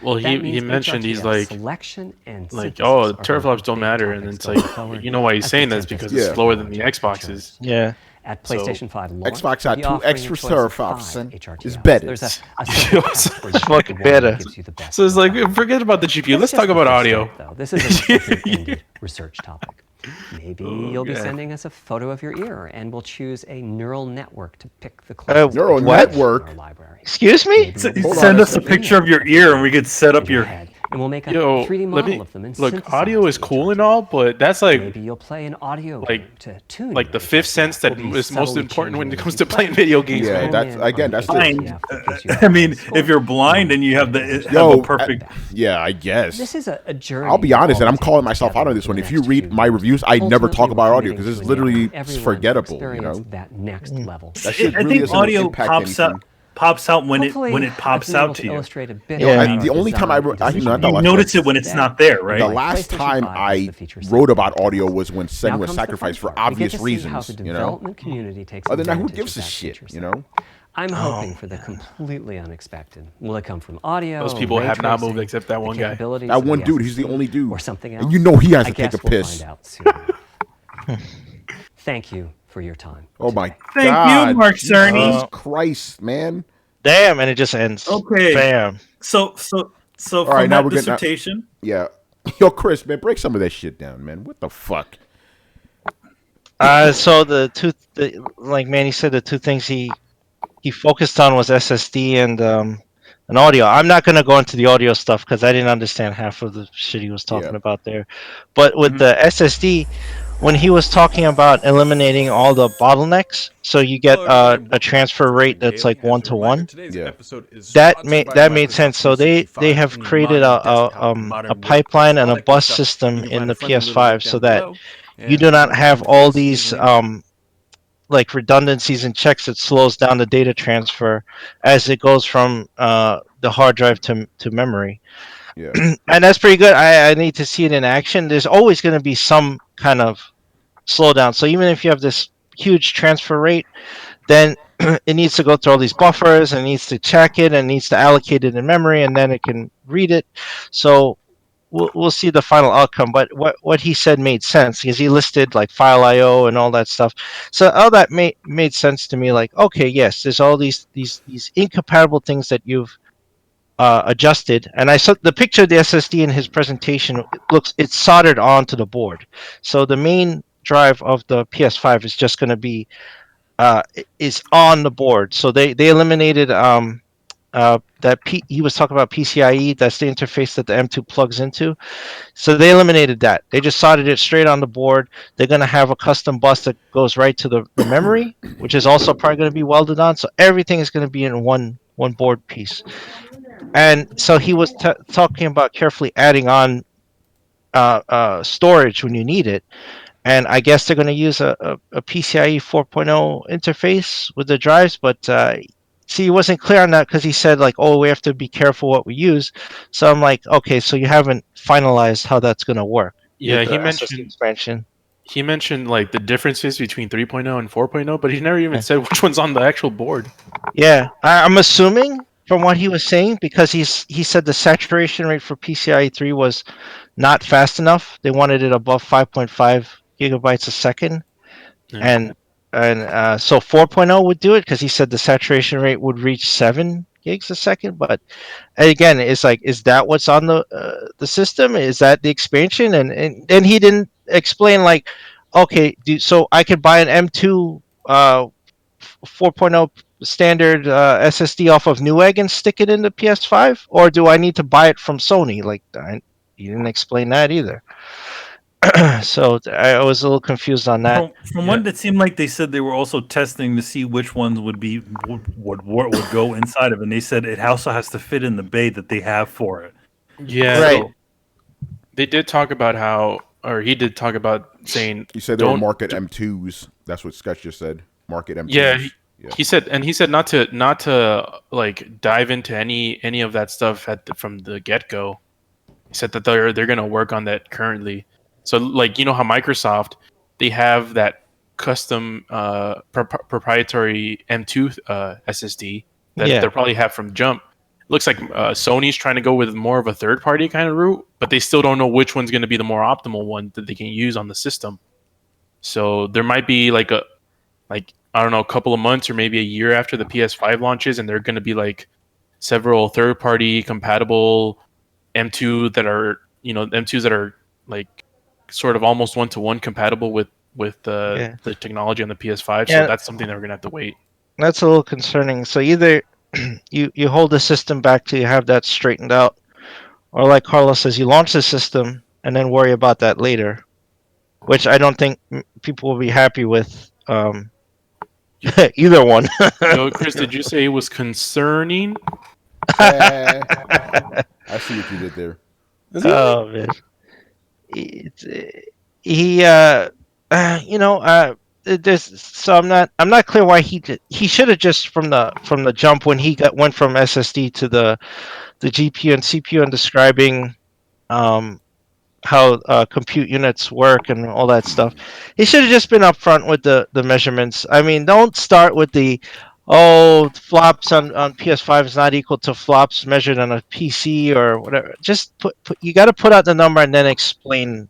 B: Well,
F: That
B: he
F: means
B: mentioned he's
F: HRTF
B: like
F: selection and
B: like
F: synthesis
B: oh
F: are
B: teraflops
F: both
B: don't
F: big
B: matter, and
F: topics
B: it's
F: going
B: like
F: forward
B: you know why he's
F: as
B: saying
F: the
B: that is because
F: Tempest
B: it's
A: Yeah.
B: slower than the
F: technology
B: Xboxes.
F: matures.
G: Yeah.
F: At
B: So,
F: PlayStation 5 launch,
A: Xbox
F: we'll
A: had
F: be
A: 2
F: offering
A: extra
F: a choice of
A: teraflops,
F: 5
A: son.
F: HRTFs.
A: It's better.
F: There's a simple path where you pick the
G: fucking
F: one
G: better.
F: that gives you the best
B: So it's like
F: profile.
B: forget about the GPU. Let's
F: That's
B: talk
F: just the
B: about
F: first
B: audio.
F: step, though. This is an open-ended research topic. Maybe you'll be
B: Okay.
F: sending us a photo of your ear, and we'll choose a neural network to pick the closest
A: Neural
F: HRTF in
A: network?
F: our library.
G: Excuse me?
F: Maybe you'll be
A: Hold on
D: Send
A: a
D: us a
A: second.
D: picture of your ear and we could set up
F: in your
D: your
F: head, and we'll make a
B: Yo,
F: 3D
B: let
F: model
B: me
F: of them and
B: look.
F: synthesize
B: Audio is
F: the
B: cool and
F: HRTF.
B: all, but that's like
F: Maybe you'll play an audio
B: like-
F: game to tune
B: like
F: your
B: the fifth
F: HRTF.
B: sense that
F: We'll be
B: is most
F: subtly
B: important when it
F: changing
B: comes
F: as
B: to
F: you
B: playing
F: play.
B: video games.
A: Yeah,
B: man.
A: that's again, that's
D: Fine.
A: it.
D: I mean, if you're blind and you have
A: Yo,
D: a perfect
A: yeah, I guess.
F: This is a journey.
A: I'll be honest, and I'm
F: we'll
A: calling
F: take
A: myself out
F: together
A: on this
F: over
A: one.
F: the
A: If you
F: next
A: read
F: few
A: my
F: years.
A: reviews, I never
F: Ultimately,
A: talk about
F: we're
A: audio because
F: committing
A: it's
F: to enabling
A: literally
F: everyone to
A: forgettable, you
F: experience
A: know?
F: that next level.
A: That shit
D: I
A: really
D: think
A: doesn't
D: audio
A: impact
D: pops out when
F: Hopefully,
D: it
F: I've
D: pops
F: been able
D: out to
F: to
D: you.
F: illustrate a bit
G: Yeah.
F: about our
A: The only time I
F: design
A: wrote-
F: and
A: I-
F: decision
A: not the
D: You
A: last
F: making
D: notice it when it's not there,
A: The
D: right?
A: last
F: PlayStation
A: time
F: 5 has
A: I
F: the feature set
A: wrote
F: to
A: about
F: the
A: audio
F: top.
A: was when
F: Now
A: Sen was
F: comes the fun
A: sacrificed for
F: part. We get
A: obvious
F: to see how
A: reasons,
F: the
A: you know?
F: development community takes
A: Other than that, who
F: advantage
A: gives
F: of
A: a
F: that
A: shit,
F: feature
A: you
F: set.
A: know?
F: I'm hoping for the completely unexpected. Will it come from audio?
B: Most people
F: ray
B: have not
F: tracing,
B: moved except that
F: the
B: one guy.
F: capabilities
A: That
F: of the
A: one dude, he's the
F: SSD,
A: only dude.
F: or something else?
A: And you know he has
F: I
A: to take
F: guess
A: a
F: we'll
A: piss.
F: find out soon. Thank you for your time.
A: Oh my
D: Thank you,
A: God.
D: Mark
A: Jesus
D: Cerny.
A: Christ, man.
G: Damn, and it just ends.
D: Okay.
G: Bam.
D: So
A: All
D: from
A: right, now
D: that
A: we're getting
D: dissertation,
A: Yeah. Yo, Chris, man, break some of that shit down, man. What the fuck?
G: So like Manny said, the two things he focused on was SSD and audio. I'm not gonna go into the audio stuff because I didn't understand half of the shit he was talking
A: Yeah.
G: about there. But with the SSD, when he was talking about eliminating all the bottlenecks, so you get a transfer rate that's like 1-to-1.
A: Yeah.
G: That made sense. So they have created a pipeline and a bus system in the PS5 so that you do not have all these like redundancies and checks. That slows down the data transfer as it goes from the hard drive to memory.
A: Yeah.
G: And that's pretty good. I need to see it in action. There's always going to be some kind of slowdown. So even if you have this huge transfer rate, then it needs to go through all these buffers and needs to check it and needs to allocate it in memory, and then it can read it. So we'll see the final outcome. But what he said made sense because he listed like file IO and all that stuff. So all that made sense to me. Like, okay, yes, there's all these incompatible things that you've adjusted, and I saw the picture of the SSD in his presentation. It's soldered onto the board, so the main drive of the PS5 is just going to be is on the board. So they eliminated he was talking about PCIe. That's the interface that the M2 plugs into. So they eliminated that. They just soldered it straight on the board. They're going to have a custom bus that goes right to the memory, which is also probably going to be welded on. So everything is going to be in one board piece. And so he was talking about carefully adding on storage when you need it. And I guess they're going to use a PCIe 4.0 interface with the drives. But see, he wasn't clear on that because he said, like, oh, we have to be careful what we use. So I'm like, okay, so you haven't finalized how that's going to work.
B: Yeah,
G: with
B: he
G: the
B: mentioned
G: SSD expansion.
B: He mentioned like the differences between 3.0 and 4.0, but he never even said which one's on the actual board.
G: Yeah, I'm assuming from what he was saying, because he said the saturation rate for PCIe 3 was not fast enough. They wanted it above 5.5 gigabytes a second,
B: Yeah.
G: and so 4.0 would do it because he said the saturation rate would reach 7 gigs a second. But again, it's like, is that what's on the system? Is that the expansion? And he didn't explain, like, okay, so I could buy an M2 4.0 standard SSD off of Newegg and stick it in the PS5, or do I need to buy it from Sony? Like, he didn't explain that either. So I was a little confused on that.
C: From what it seemed like, they said they were also testing to see which ones would go inside of it. And they said it also has to fit in the bay that they have for it.
B: Yeah,
G: Right.
B: so they did talk about how, or he did talk about saying,
A: You said they were market M2s. That's what Sketch just said. Market M2s.
B: Yeah, he said not to like dive into any of that stuff from the get go. He said that they're gonna work on that currently. So like, you know how Microsoft, they have that custom proprietary M2 SSD that
G: Yeah.
B: they'll probably have from jump. Looks like Sony's trying to go with more of a third party kind of route, but they still don't know which one's going to be the more optimal one that they can use on the system. So there might be like I don't know, a couple of months or maybe a year after the PS5 launches, and they're going to be like several third party compatible M2 that are, M2s that are like sort of almost one-to-one compatible with the technology on the PS5.
G: Yeah.
B: So that's something that we're gonna have to wait.
G: That's a little concerning. So either you hold the system back till you have that straightened out, or like Carlos says, you launch the system and then worry about that later, which I don't think people will be happy with. Either one.
B: So, Chris, did you say it was concerning?
A: I see what you did there.
G: Oh man, there's, so I'm not clear why he should have just from the jump when he went from SSD to the GPU and CPU and describing how compute units work and all that stuff. He should have just been upfront with the measurements. I mean, don't start with flops on PS5 is not equal to flops measured on a PC or whatever. Just you got to put out the number and then explain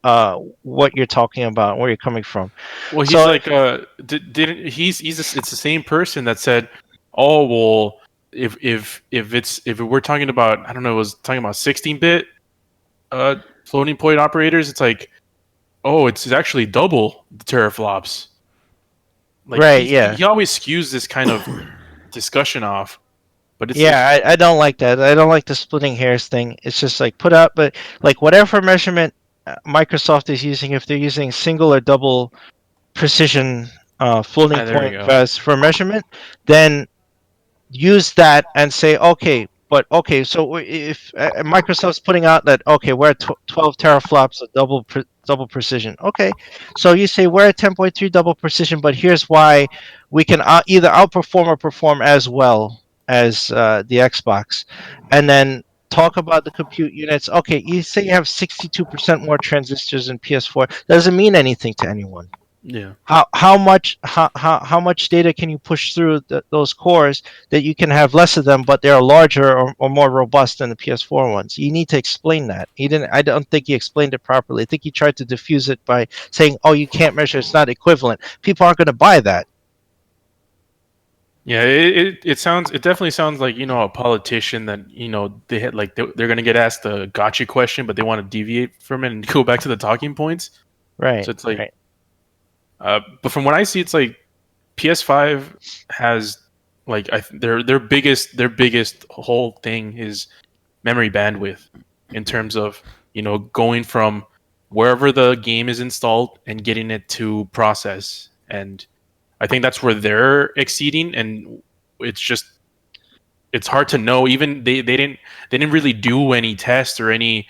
G: what you're talking about, where you're coming from.
B: Well, he's like, it's the same person that said, oh well, if we're talking about, I don't know, it was talking about 16-bit floating point operators, it's like, oh, it's actually double the teraflops. Like,
G: right,
B: he always skews this kind of discussion off. But it's
G: I don't like that. I don't like the splitting hairs thing. It's just like put out, but like whatever measurement Microsoft is using, if they're using single or double precision floating point vests for measurement, then use that and say, okay, so if Microsoft's putting out that, okay, we're at 12 teraflops of double precision. Okay, so you say we're at 10.3 double precision, but here's why we can either outperform or perform as well as the Xbox, and then talk about the compute units. Okay, you say you have 62% more transistors in PS4. Doesn't mean anything to anyone.
B: Yeah.
G: How much data can you push through those cores that you can have less of them, but they're larger or more robust than the PS4 ones? You need to explain that. He didn't. I don't think he explained it properly. I think he tried to diffuse it by saying, "Oh, you can't measure. It's not equivalent." People aren't going to buy that.
B: Yeah, it definitely sounds like, a politician that, they had like they're going to get asked a gotcha question, but they want to deviate from it and go back to the talking points.
G: Right.
B: So it's like.
G: Right.
B: But from what I see, it's like PS5 has like their biggest whole thing is memory bandwidth in terms of going from wherever the game is installed and getting it to process, and I think that's where they're exceeding, and it's hard to know. Even they didn't really do any tests or any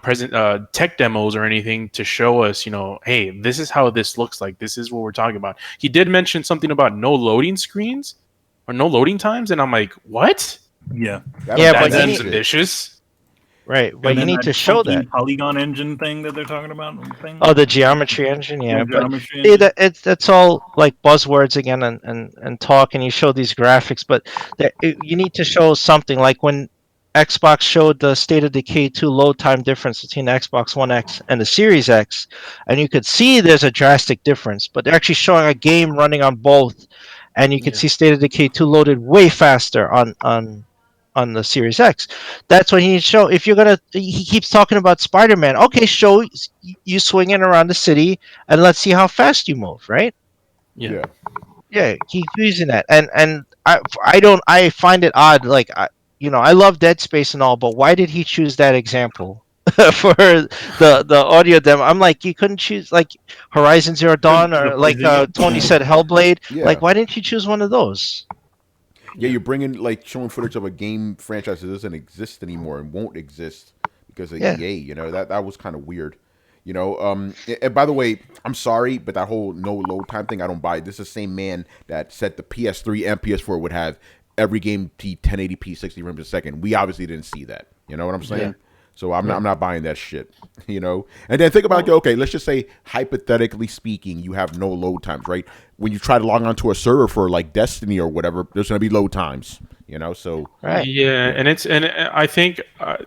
B: present tech demos or anything to show us, hey, this is how this looks like. This is what we're talking about. He did mention something about no loading screens or no loading times, and I'm like, what?
C: Yeah.
G: Yeah, but
B: that's ambitious.
G: Right, but
C: And
G: you
C: then
G: need to
C: that
G: show
C: chunky
G: that.
C: polygon engine thing that they're talking about. Thing.
G: Oh, the geometry engine, yeah. But
C: geometry
G: see,
C: engine.
G: that's all like buzzwords again and talk, and you show these graphics, but you need to show something. Like when Xbox showed the State of Decay 2 load time difference between the Xbox One X and the Series X, and you could see there's a drastic difference, but they're actually showing a game running on both, and you could see State of Decay 2 loaded way faster on the Series X. That's what he needs to show. If you're gonna, he keeps talking about Spider-Man. Okay, show you swinging around the city, and let's see how fast you move. Right?
B: Yeah.
G: Yeah. Keep using that, and I find it odd. Like I love Dead Space and all, but why did he choose that example? For the audio demo, I'm like, you couldn't choose like Horizon Zero Dawn or like Tony said, Hellblade.
A: Yeah.
G: Like, why didn't you choose one of those?
A: Yeah, you're bringing like showing footage of a game franchise that doesn't exist anymore and won't exist because of EA. You know that was kind of weird. You know, and by the way, I'm sorry, but that whole no load time thing, I don't buy it. This is the same man that said the PS3 and PS4 would have every game 1080p 60 frames a second. We obviously didn't see that. You know what I'm saying?
G: Yeah.
A: So I'm not buying that shit, you know. And then think about okay, let's just say hypothetically speaking, you have no load times, right? When you try to log onto a server for like Destiny or whatever, there's going to be load times, you know. So
G: right,
B: and I think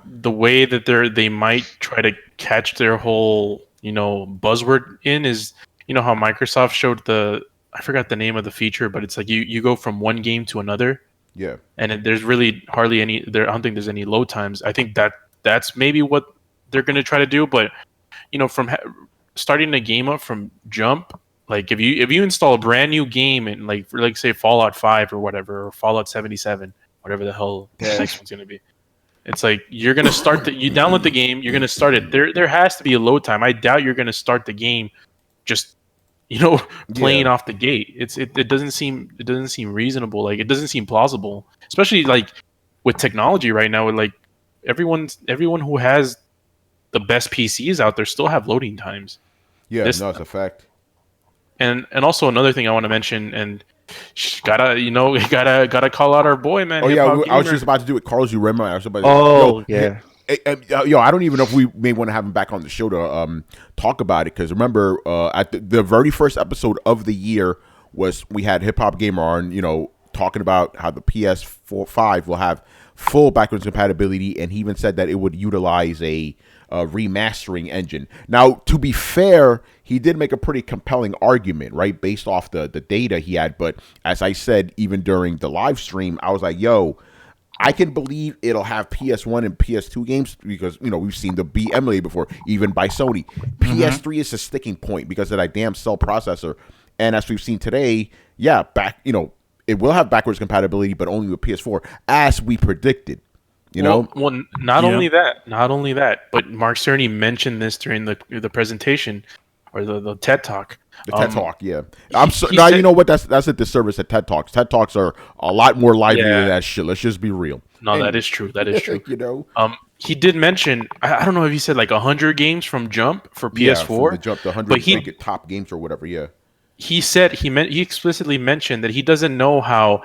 B: the way that they might try to catch their whole buzzword in is how Microsoft showed I forgot the name of the feature, but it's like you go from one game to another.
A: Yeah,
B: and there's really hardly any there. I don't think there's any load times. I think that's maybe what they're going to try to do, but from starting a game up from jump, like if you install a brand new game and like say Fallout 5 or whatever, or Fallout 77, whatever the hell the next one's going to be, it's like you're going to start you download the game, you're going to start it. There has to be a load time. I doubt you're going to start the game just playing off the gate. It doesn't seem reasonable. Like it doesn't seem plausible, especially like with technology right now. With like everyone who has the best PCs out there still have loading times.
A: Yeah, no, it's a fact.
B: And also another thing I want to mention, and gotta call out our boy, man.
A: Oh yeah, I was just about to do it. Carlos, you remember? I was about to,
G: yeah.
A: Yo, I don't even know if we may want to have him back on the show to talk about it, because remember at the very first episode of the year we had Hip Hop Gamer on, talking about how the PS5 will have full backwards compatibility, and he even said that it would utilize a remastering engine. Now, to be fair, he did make a pretty compelling argument, right, based off the data he had. But as I said, even during the live stream, I was like, yo, I can believe it'll have PS1 and PS2 games because, we've seen the be emulated before, even by Sony. PS3 is a sticking point because of that damn cell processor. And as we've seen today, it will have backwards compatibility, but only with PS4, as we predicted.
B: Well, not only that, but Mark Cerny mentioned this during the presentation or the TED Talk.
A: The TED Talk, yeah. You know what? That's a disservice at TED Talks. TED Talks are a lot more lively than that shit. Let's just be real.
B: No, that is true. That is true. He did mention, I don't know if he said like 100 games from Jump for PS4.
A: Yeah, from the Jump, the 100 top games or whatever, yeah.
B: He said he explicitly mentioned that he doesn't know how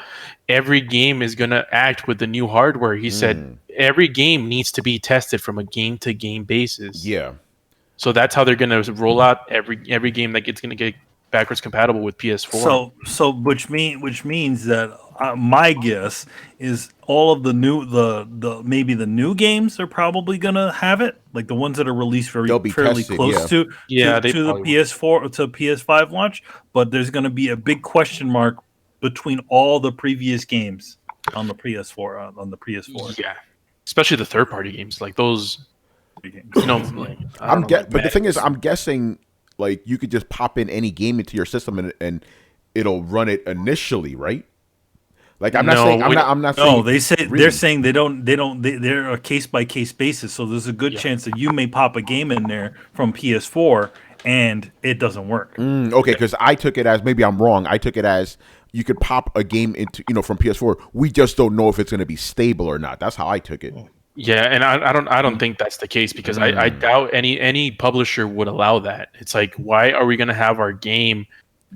B: every game is going to act with the new hardware. He said every game needs to be tested from a game-to-game basis.
A: Yeah.
B: So that's how they're going to roll out every game that it's going to get backwards compatible with PS4.
C: So which means that my guess is all of the maybe the new games are probably gonna have it, like the ones that are released fairly
A: tested,
C: close to the PS4 to PS5 launch. But there's gonna be a big question mark between all the previous games on the PS4
B: Yeah, especially the third-party games like those.
A: But the thing is, I'm guessing like you could just pop in any game into your system and it'll run it initially, right? Like I'm not saying.
C: No, they're saying they're a case by case basis. So there's a good chance that you may pop a game in there from PS4 and it doesn't work.
A: Okay, because I took it as, maybe I'm wrong. I took it as you could pop a game into from PS4. We just don't know if it's going to be stable or not. That's how I took it.
B: Yeah, and I don't think that's the case because I doubt any publisher would allow that. It's like, why are we going to have our game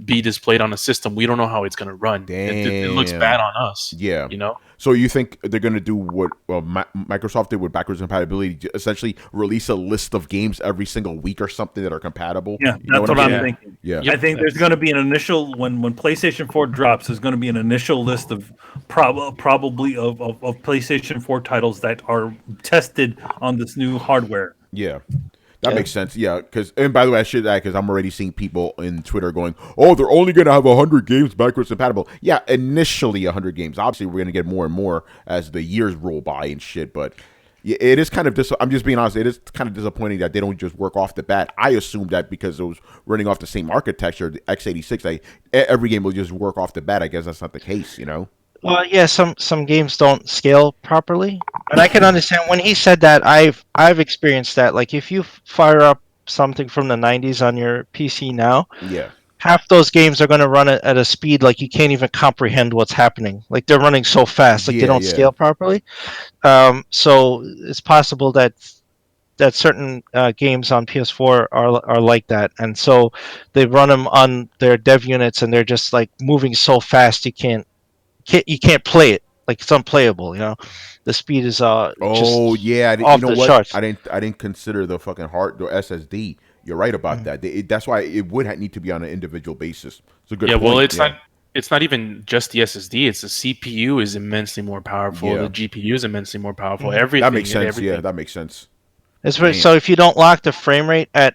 B: be displayed on a system, we don't know how it's going to run. It looks
A: Damn.
B: bad on us.
A: Yeah.
B: You know?
A: So you think they're going to do what Microsoft did with backwards compatibility, essentially release a list of games every single week or something that are compatible?
C: Yeah,
A: You know
C: that's what
A: I mean?
C: I'm thinking.
A: Yeah.
C: I think there's going to be an initial when PlayStation 4 drops. There's going to be an initial list of probably of PlayStation 4 titles that are tested on this new hardware.
A: Yeah. That makes sense. Yeah, and by the way, I should add, because I'm already seeing people in Twitter going, "Oh, they're only going to have 100 games backwards compatible." Yeah, initially 100 games. Obviously, we're going to get more and more as the years roll by and shit. But yeah, it is kind of I'm just being honest. It is kind of disappointing that they don't just work off the bat. I assumed that because it was running off the same architecture, the x86, every game will just work off the bat. I guess that's not the case, you know.
G: Well, yeah, some games don't scale properly, and I can understand when he said that. I've experienced that. Like if you fire up something from the '90s on your PC now,
A: Yeah.
G: half those games are going to run at a speed like you can't even comprehend what's happening. Like they're running so fast, like they don't scale properly. So it's possible that certain games on PS4 are like that, and so they run them on their dev units, and they're just like moving so fast you can't play it. Like it's unplayable. You know, the speed is off the charts.
A: I didn't consider the fucking hard or SSD. You're right about that. That's why it would need to be on an individual basis. It's a good point.
B: Well, it's not even just the SSD. It's the CPU is immensely more powerful.
A: Yeah.
B: The GPU is immensely more powerful. Everything.
A: That makes sense.
B: Everything.
A: Yeah, that makes sense.
G: It's so if you don't lock the frame rate at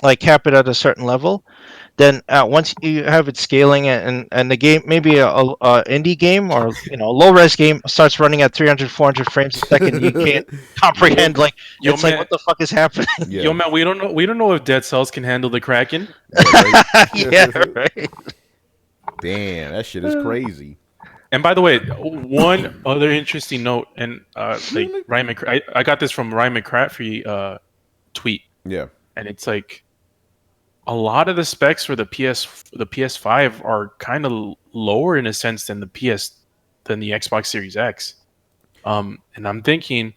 G: like cap it at a certain level, then once you have it scaling and the game, maybe a indie game or low res game starts running at 300 400 frames a second, you can't comprehend like
B: Yo,
G: like what the fuck is happening.
A: Yeah.
B: Yo, man, we don't know if Dead Cells can handle the Kraken.
G: Yeah, right.
A: Damn, that shit is crazy.
B: And by the way, one other interesting note, and like Ryan I got this from Ryan McCrafty tweet.
A: Yeah.
B: And it's like a lot of the specs for the PS5 are kind of lower in a sense than the Xbox Series X. And I'm thinking,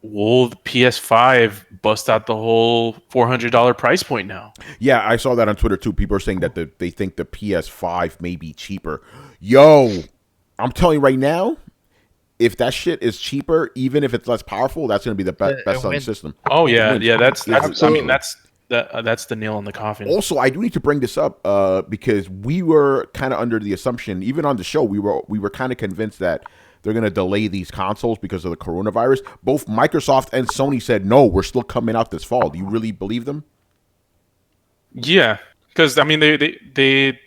B: will the PS5 bust out the whole $400 price point now?
A: Yeah, I saw that on Twitter too. People are saying that they think the PS5 may be cheaper. Yo, I'm telling you right now, if that shit is cheaper, even if it's less powerful, that's going to be the best selling system.
B: Oh yeah, yeah. That's
A: Absolutely.
B: I mean that's the nail in the coffin.
A: Also, I do need to bring this up because we were kind of under the assumption, even on the show, we were kind of convinced that they're going to delay these consoles because of the coronavirus. Both Microsoft and Sony said, no, we're still coming out this fall. Do you really believe them?
B: Yeah, because I mean they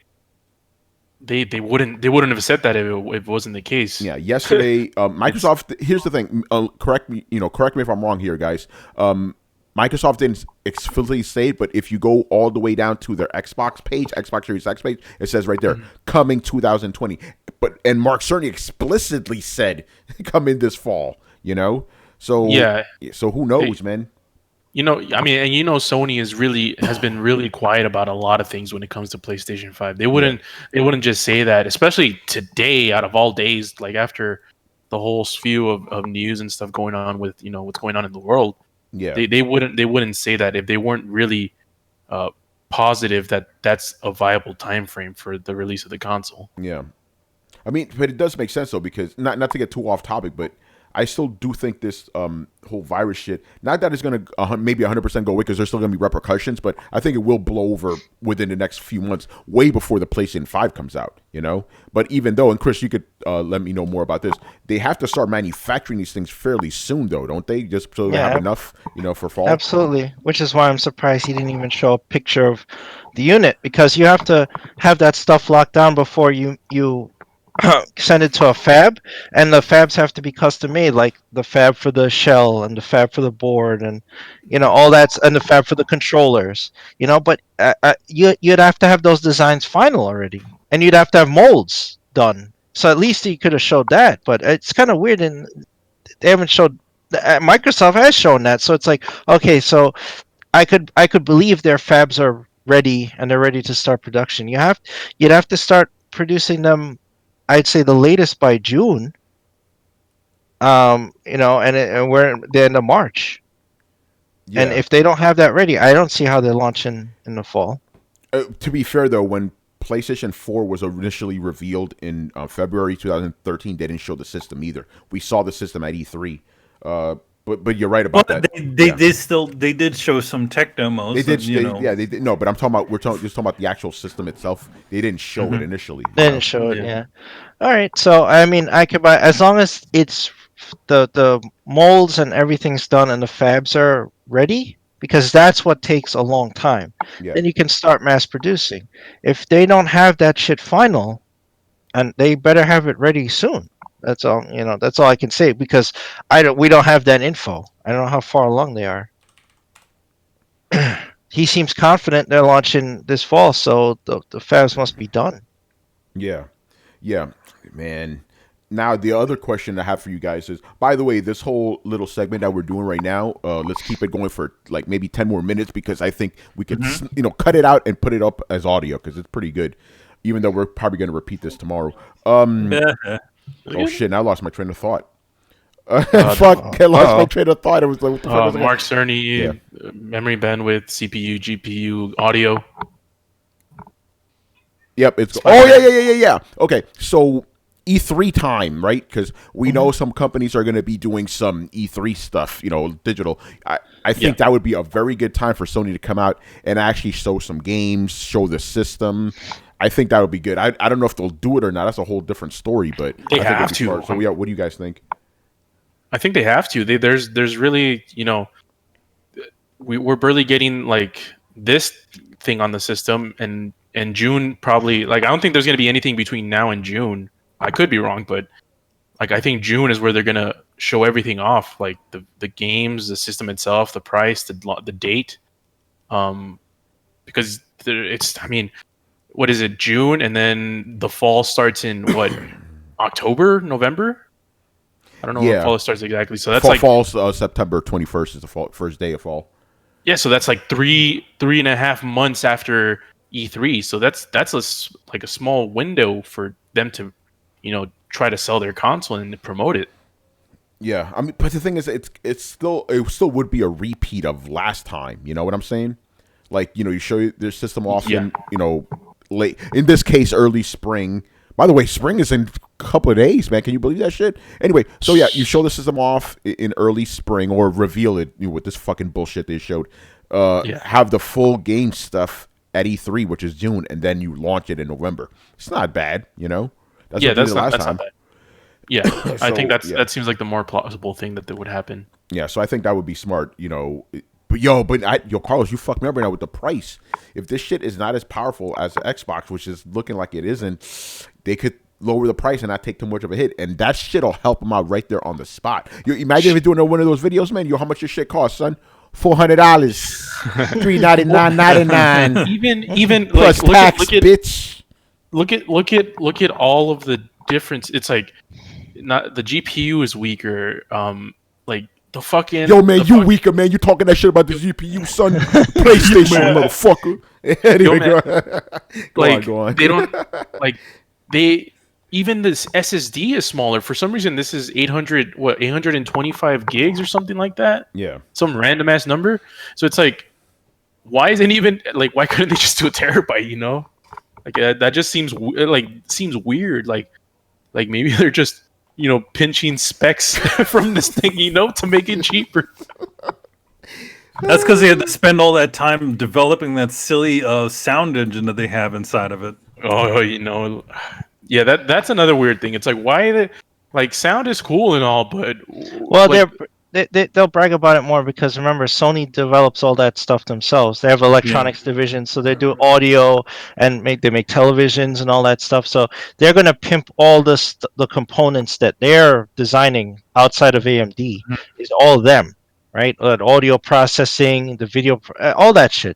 B: wouldn't have said that if it wasn't the case.
A: Yeah, yesterday, Microsoft. Here's the thing. Correct me if I'm wrong here, guys. Microsoft didn't explicitly say it, but if you go all the way down to their Xbox page, Xbox Series X page, it says right there, coming 2020. And Mark Cerny explicitly said, coming this fall. So
B: yeah.
A: So who knows, man?
B: I mean, and Sony has been really quiet about a lot of things when it comes to PlayStation 5. They wouldn't just say that, especially today, out of all days, like after the whole slew of news and stuff going on with what's going on in the world.
A: Yeah,
B: they wouldn't say that if they weren't really positive that that's a viable time frame for the release of the console.
A: Yeah, I mean, but it does make sense though, because not to get too off topic, but I still do think this whole virus shit, not that it's going to maybe 100% go away because there's still going to be repercussions, but I think it will blow over within the next few months, way before the PlayStation 5 comes out, But even though, and Chris, you could let me know more about this, they have to start manufacturing these things fairly soon, though, don't they? Just so they have enough, for fall?
G: Absolutely, which is why I'm surprised he didn't even show a picture of the unit, because you have to have that stuff locked down before you send it to a fab, and the fabs have to be custom made, like the fab for the shell and the fab for the board, and all that's, and the fab for the controllers. But you'd have to have those designs final already, and you'd have to have molds done. So at least you could have showed that. But it's kind of weird, and they haven't showed. Microsoft has shown that, so it's like, okay, so I could believe their fabs are ready and they're ready to start production. You'd have to start producing them, I'd say the latest by June, and we're at the end of March. Yeah. And if they don't have that ready, I don't see how they're launching in the fall.
A: To be fair, though, when PlayStation 4 was initially revealed in February 2013, they didn't show the system either. We saw the system at E3. But you're right about
D: Well,
A: that.
D: they did show some tech demos.
A: They did,
D: and,
A: they did. No, but I'm talking about just talking about the actual system itself. They didn't show it initially.
G: They didn't show it. Yeah. All right. So I mean, I could buy as long as it's the molds and everything's done and the fabs are ready, because that's what takes a long time.
A: Yeah.
G: Then you can start mass producing. If they don't have that shit final, and they better have it ready soon. That's all. That's all I can say, because we don't have that info. I don't know how far along they are. He seems confident they're launching this fall, so the fabs must be done.
A: Yeah, man. Now the other question I have for you guys is, by the way, this whole little segment that we're doing right now, let's keep it going for like maybe 10 more minutes, because I think we could cut it out and put it up as audio, because it's pretty good. Even though we're probably going to repeat this tomorrow. Oh shit! Now I lost my train of thought. Fuck! I lost my train of thought. It was like, what the fuck was it?
B: Mark Cerny, memory bandwidth, CPU, GPU, audio.
A: Yep. Yeah. Okay, so E3 time, right? Because we know some companies are going to be doing some E3 stuff, digital. I think that would be a very good time for Sony to come out and actually show some games, show the system. I think that would be good. I don't know if they'll do it or not. That's a whole different story, but
B: they
A: I think
B: have to.
A: Smart. So yeah, what do you guys think?
B: I think they have to. There's really, we're barely getting like this thing on the system, and June probably, like, I don't think there's going to be anything between now and June. I could be wrong, but like I think June is where they're going to show everything off, like the games, the system itself, the price, the date, because it's, I mean, what is it, June, and then the fall starts in what, October, November? I don't know when fall starts exactly. So that's
A: fall's September 21st is the first day of fall.
B: Yeah, so that's like three and a half months after E3. So that's like a small window for them to, try to sell their console and promote it.
A: Yeah, I mean, but the thing is, it still would be a repeat of last time. You know what I'm saying? Like, you show their system off in, late, in this case, early spring. By the way, spring is in a couple of days, man. Can you believe that shit? Anyway, so yeah, you show the system off in early spring, or reveal it with this fucking bullshit they showed. Have the full game stuff at E3, which is June, and then you launch it in November. It's not bad, That's
B: not bad. Yeah, so, I think that seems like the more plausible thing that would happen.
A: Yeah, so I think that would be smart, But Carlos, you fucked me up right now with the price. If this shit is not as powerful as the Xbox, which is looking like it isn't, they could lower the price and not take too much of a hit, and that shit'll help them out right there on the spot. You imagine if you're doing one of those videos, man. How much your shit costs, son? $400, $399.99.
B: Even
A: plus
B: like,
A: tax,
B: look at,
A: bitch.
B: Look at all of the difference. It's like, not the GPU is weaker. Like the fucking
A: weaker, man. You talking that shit about the GPU, son? PlayStation, motherfucker. Anyway, go on.
B: They don't even this SSD is smaller. For some reason, this is 825 gigs or something like that.
A: Yeah.
B: Some random ass number. So it's like, why isn't even like, why couldn't they just do a terabyte, Like that just seems weird. Like maybe they're just, pinching specs from this thing, to make it cheaper.
C: That's because they had to spend all that time developing that silly sound engine that they have inside of it.
B: Oh, yeah, that's another weird thing. It's like, why sound is cool and all, but
G: they'll brag about it more because remember, Sony develops all that stuff themselves. They have electronics division, so they do audio and they make televisions and all that stuff. So they're going to pimp all the components that they're designing outside of AMD is all them, right? Audio processing, the video, all that shit.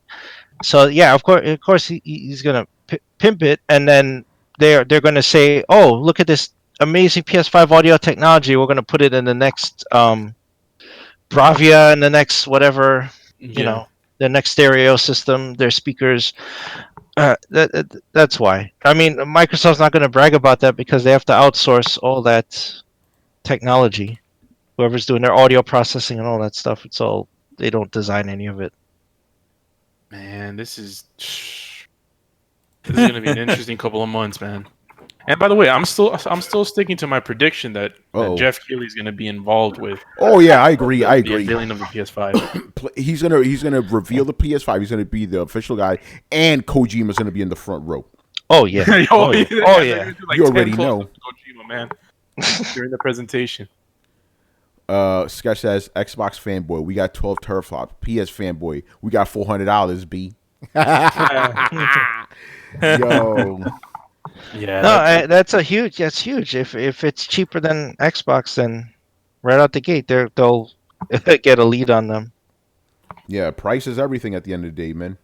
G: So yeah, of course, he's going to pimp it, and then they're going to say, "Oh, look at this amazing PS5 audio technology. We're going to put it in the next Bravia and the next whatever, the next stereo system, their speakers." That's why. I mean, Microsoft's not going to brag about that because they have to outsource all that technology. Whoever's doing their audio processing and all that stuff, they don't design any of it.
B: Man, this is This is gonna be an interesting couple of months, man. And by the way, I'm still sticking to my prediction that Jeff Keighley is gonna be involved with.
A: Oh yeah, I agree.
B: The
A: I agree.
B: unveiling of the PS5.
A: He's gonna reveal the PS5. He's gonna be the official guy, and Kojima's gonna be in the front row.
G: Oh yeah. Oh yeah.
A: You already know.
B: Kojima, man. During the presentation.
A: Sketch says Xbox fanboy. We got 12 teraflops. PS fanboy. We got $400. B. Yo.
G: Yeah. No, that's huge. That's huge. If it's cheaper than Xbox, then right out the gate, they'll get a lead on them.
A: Yeah, price is everything at the end of the day, man.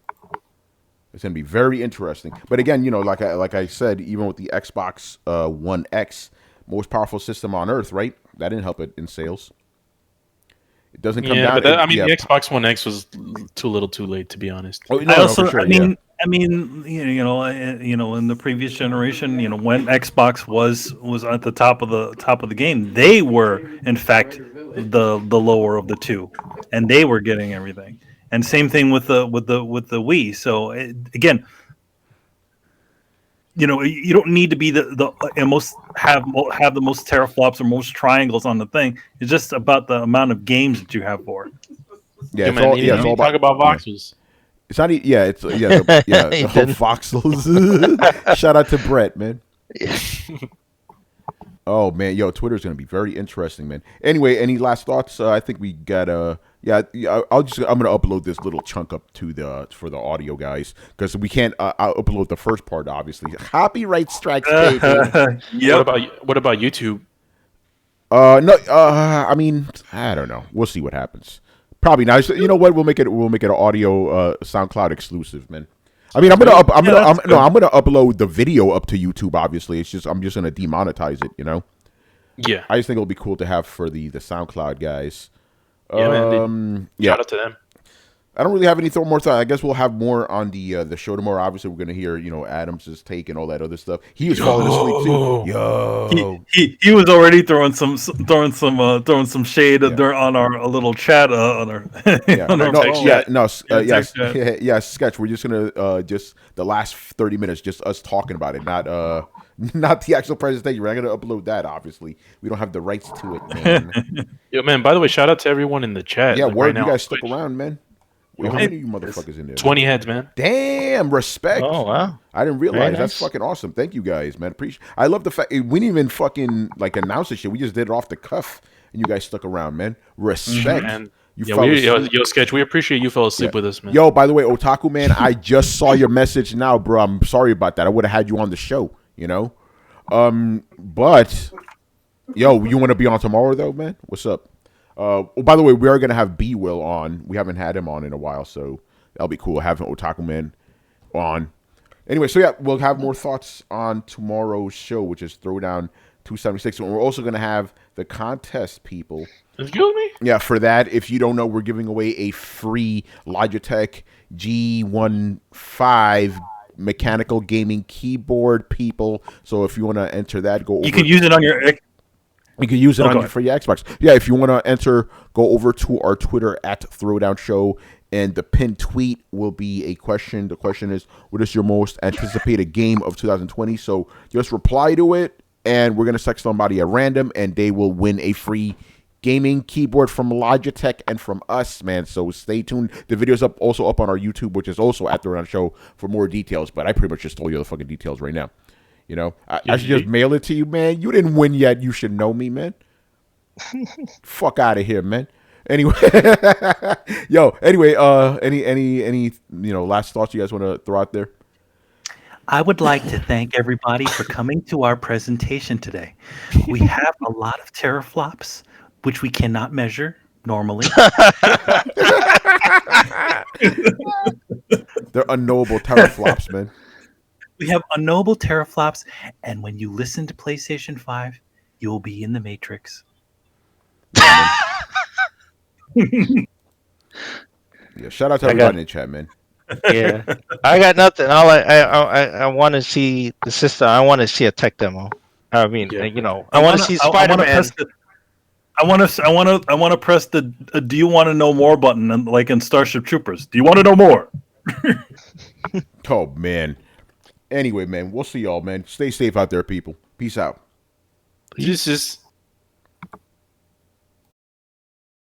A: It's gonna be very interesting. But again, you know, like I said, even with the Xbox One X, most powerful system on earth, right? That didn't help it in sales. It doesn't come down.
B: But the Xbox One X was too little, too late, to be honest.
A: Oh, no, sure,
C: I mean, you know, in the previous generation, you know, when Xbox was at the top of the game, they were in fact the lower of the two, and they were getting everything. And same thing with the Wii. So again, you know, you don't need to be the most have the most teraflops or most triangles on the thing. It's just about the amount of games that you have for it.
A: Yeah, it's all
B: talk about voxels.
A: It's not. It's the whole voxels. Shout out to Brett, man. Oh man, yo, Twitter's gonna be very interesting, man. Anyway, any last thoughts? I think we got I'm gonna upload this little chunk up to for the audio guys because we can't. I'll upload the first part, obviously. Copyright strikes, baby.
C: Yep.
B: What about YouTube?
A: No. I mean, I don't know. We'll see what happens. Probably not. You know what? We'll make it an audio SoundCloud exclusive, man. I mean, I'm gonna upload the video up to YouTube. Obviously, I'm just gonna demonetize it. You know.
B: Yeah.
A: I just think it'll be cool to have for the SoundCloud guys.
B: Yeah, man. Shout out to them.
A: I don't really have any more thoughts. I guess we'll have more on the show tomorrow. Obviously, we're gonna hear Adams' take and all that other stuff. He was falling asleep too. Yo,
C: he was already throwing some shade on our little chat on our
A: sketch. We're just gonna just the last 30 minutes, just us talking about it, not the actual presentation. We're not gonna upload that. Obviously, we don't have the rights to it, man.
B: Yo, man. By the way, shout out to everyone in the chat.
A: Yeah,
B: right
A: you guys stuck around, man. How many of you motherfuckers in there?
B: 20 heads, man.
A: Damn, respect.
G: Oh, wow.
A: I didn't realize.
G: Very nice.
A: That's fucking awesome. Thank you guys, man. I love the fact we didn't even fucking announce this shit. We just did it off the cuff, and you guys stuck around, man. Respect.
B: And yo, Sketch, we appreciate you fell asleep with us, man.
A: Yo, by the way, Otaku man, I just saw your message now, bro. I'm sorry about that. I would have had you on the show, but yo, you want to be on tomorrow though, man? What's up? By the way, we are going to have B-Will on. We haven't had him on in a while, so that'll be cool having Otaku Man on. Anyway, so yeah, we'll have more thoughts on tomorrow's show, which is Throwdown 276. And we're also going to have the contest, people.
B: Excuse me?
A: Yeah, for that, if you don't know, we're giving away a free Logitech G15 mechanical gaming keyboard, people. So if you want to enter that, go over.
C: You can use it on your...
A: You can use it for your Xbox. Yeah, if you want to enter, go over to our Twitter at Throwdown Show, and the pinned tweet will be a question. The question is, what is your most anticipated game of 2020? So just reply to it, and we're going to select somebody at random, and they will win a free gaming keyboard from Logitech and from us, man. So stay tuned. The video's also up on our YouTube, which is also at Throwdown Show for more details, but I pretty much just told you the fucking details right now. I should just mail it to you, man. You didn't win yet. You should know me, man. Fuck out of here, man. Anyway, any last thoughts you guys want to throw out there?
D: I would like to thank everybody for coming to our presentation today. We have a lot of teraflops, which we cannot measure normally.
A: They're unknowable teraflops, man.
D: We have unknowable teraflops, and when you listen to PlayStation 5, you will be in the Matrix.
A: Yeah, shout out to everybody in the chat, man.
G: Yeah, I got nothing. I want to see the system. I want to see a tech demo. I mean, I want to see Spider-Man.
C: I want to press the "Do you want to know more?" button, like in Starship Troopers. Do you want to know more?
A: Oh man. Anyway, man, we'll see y'all, man. Stay safe out there, people. Peace out.
B: Jesus.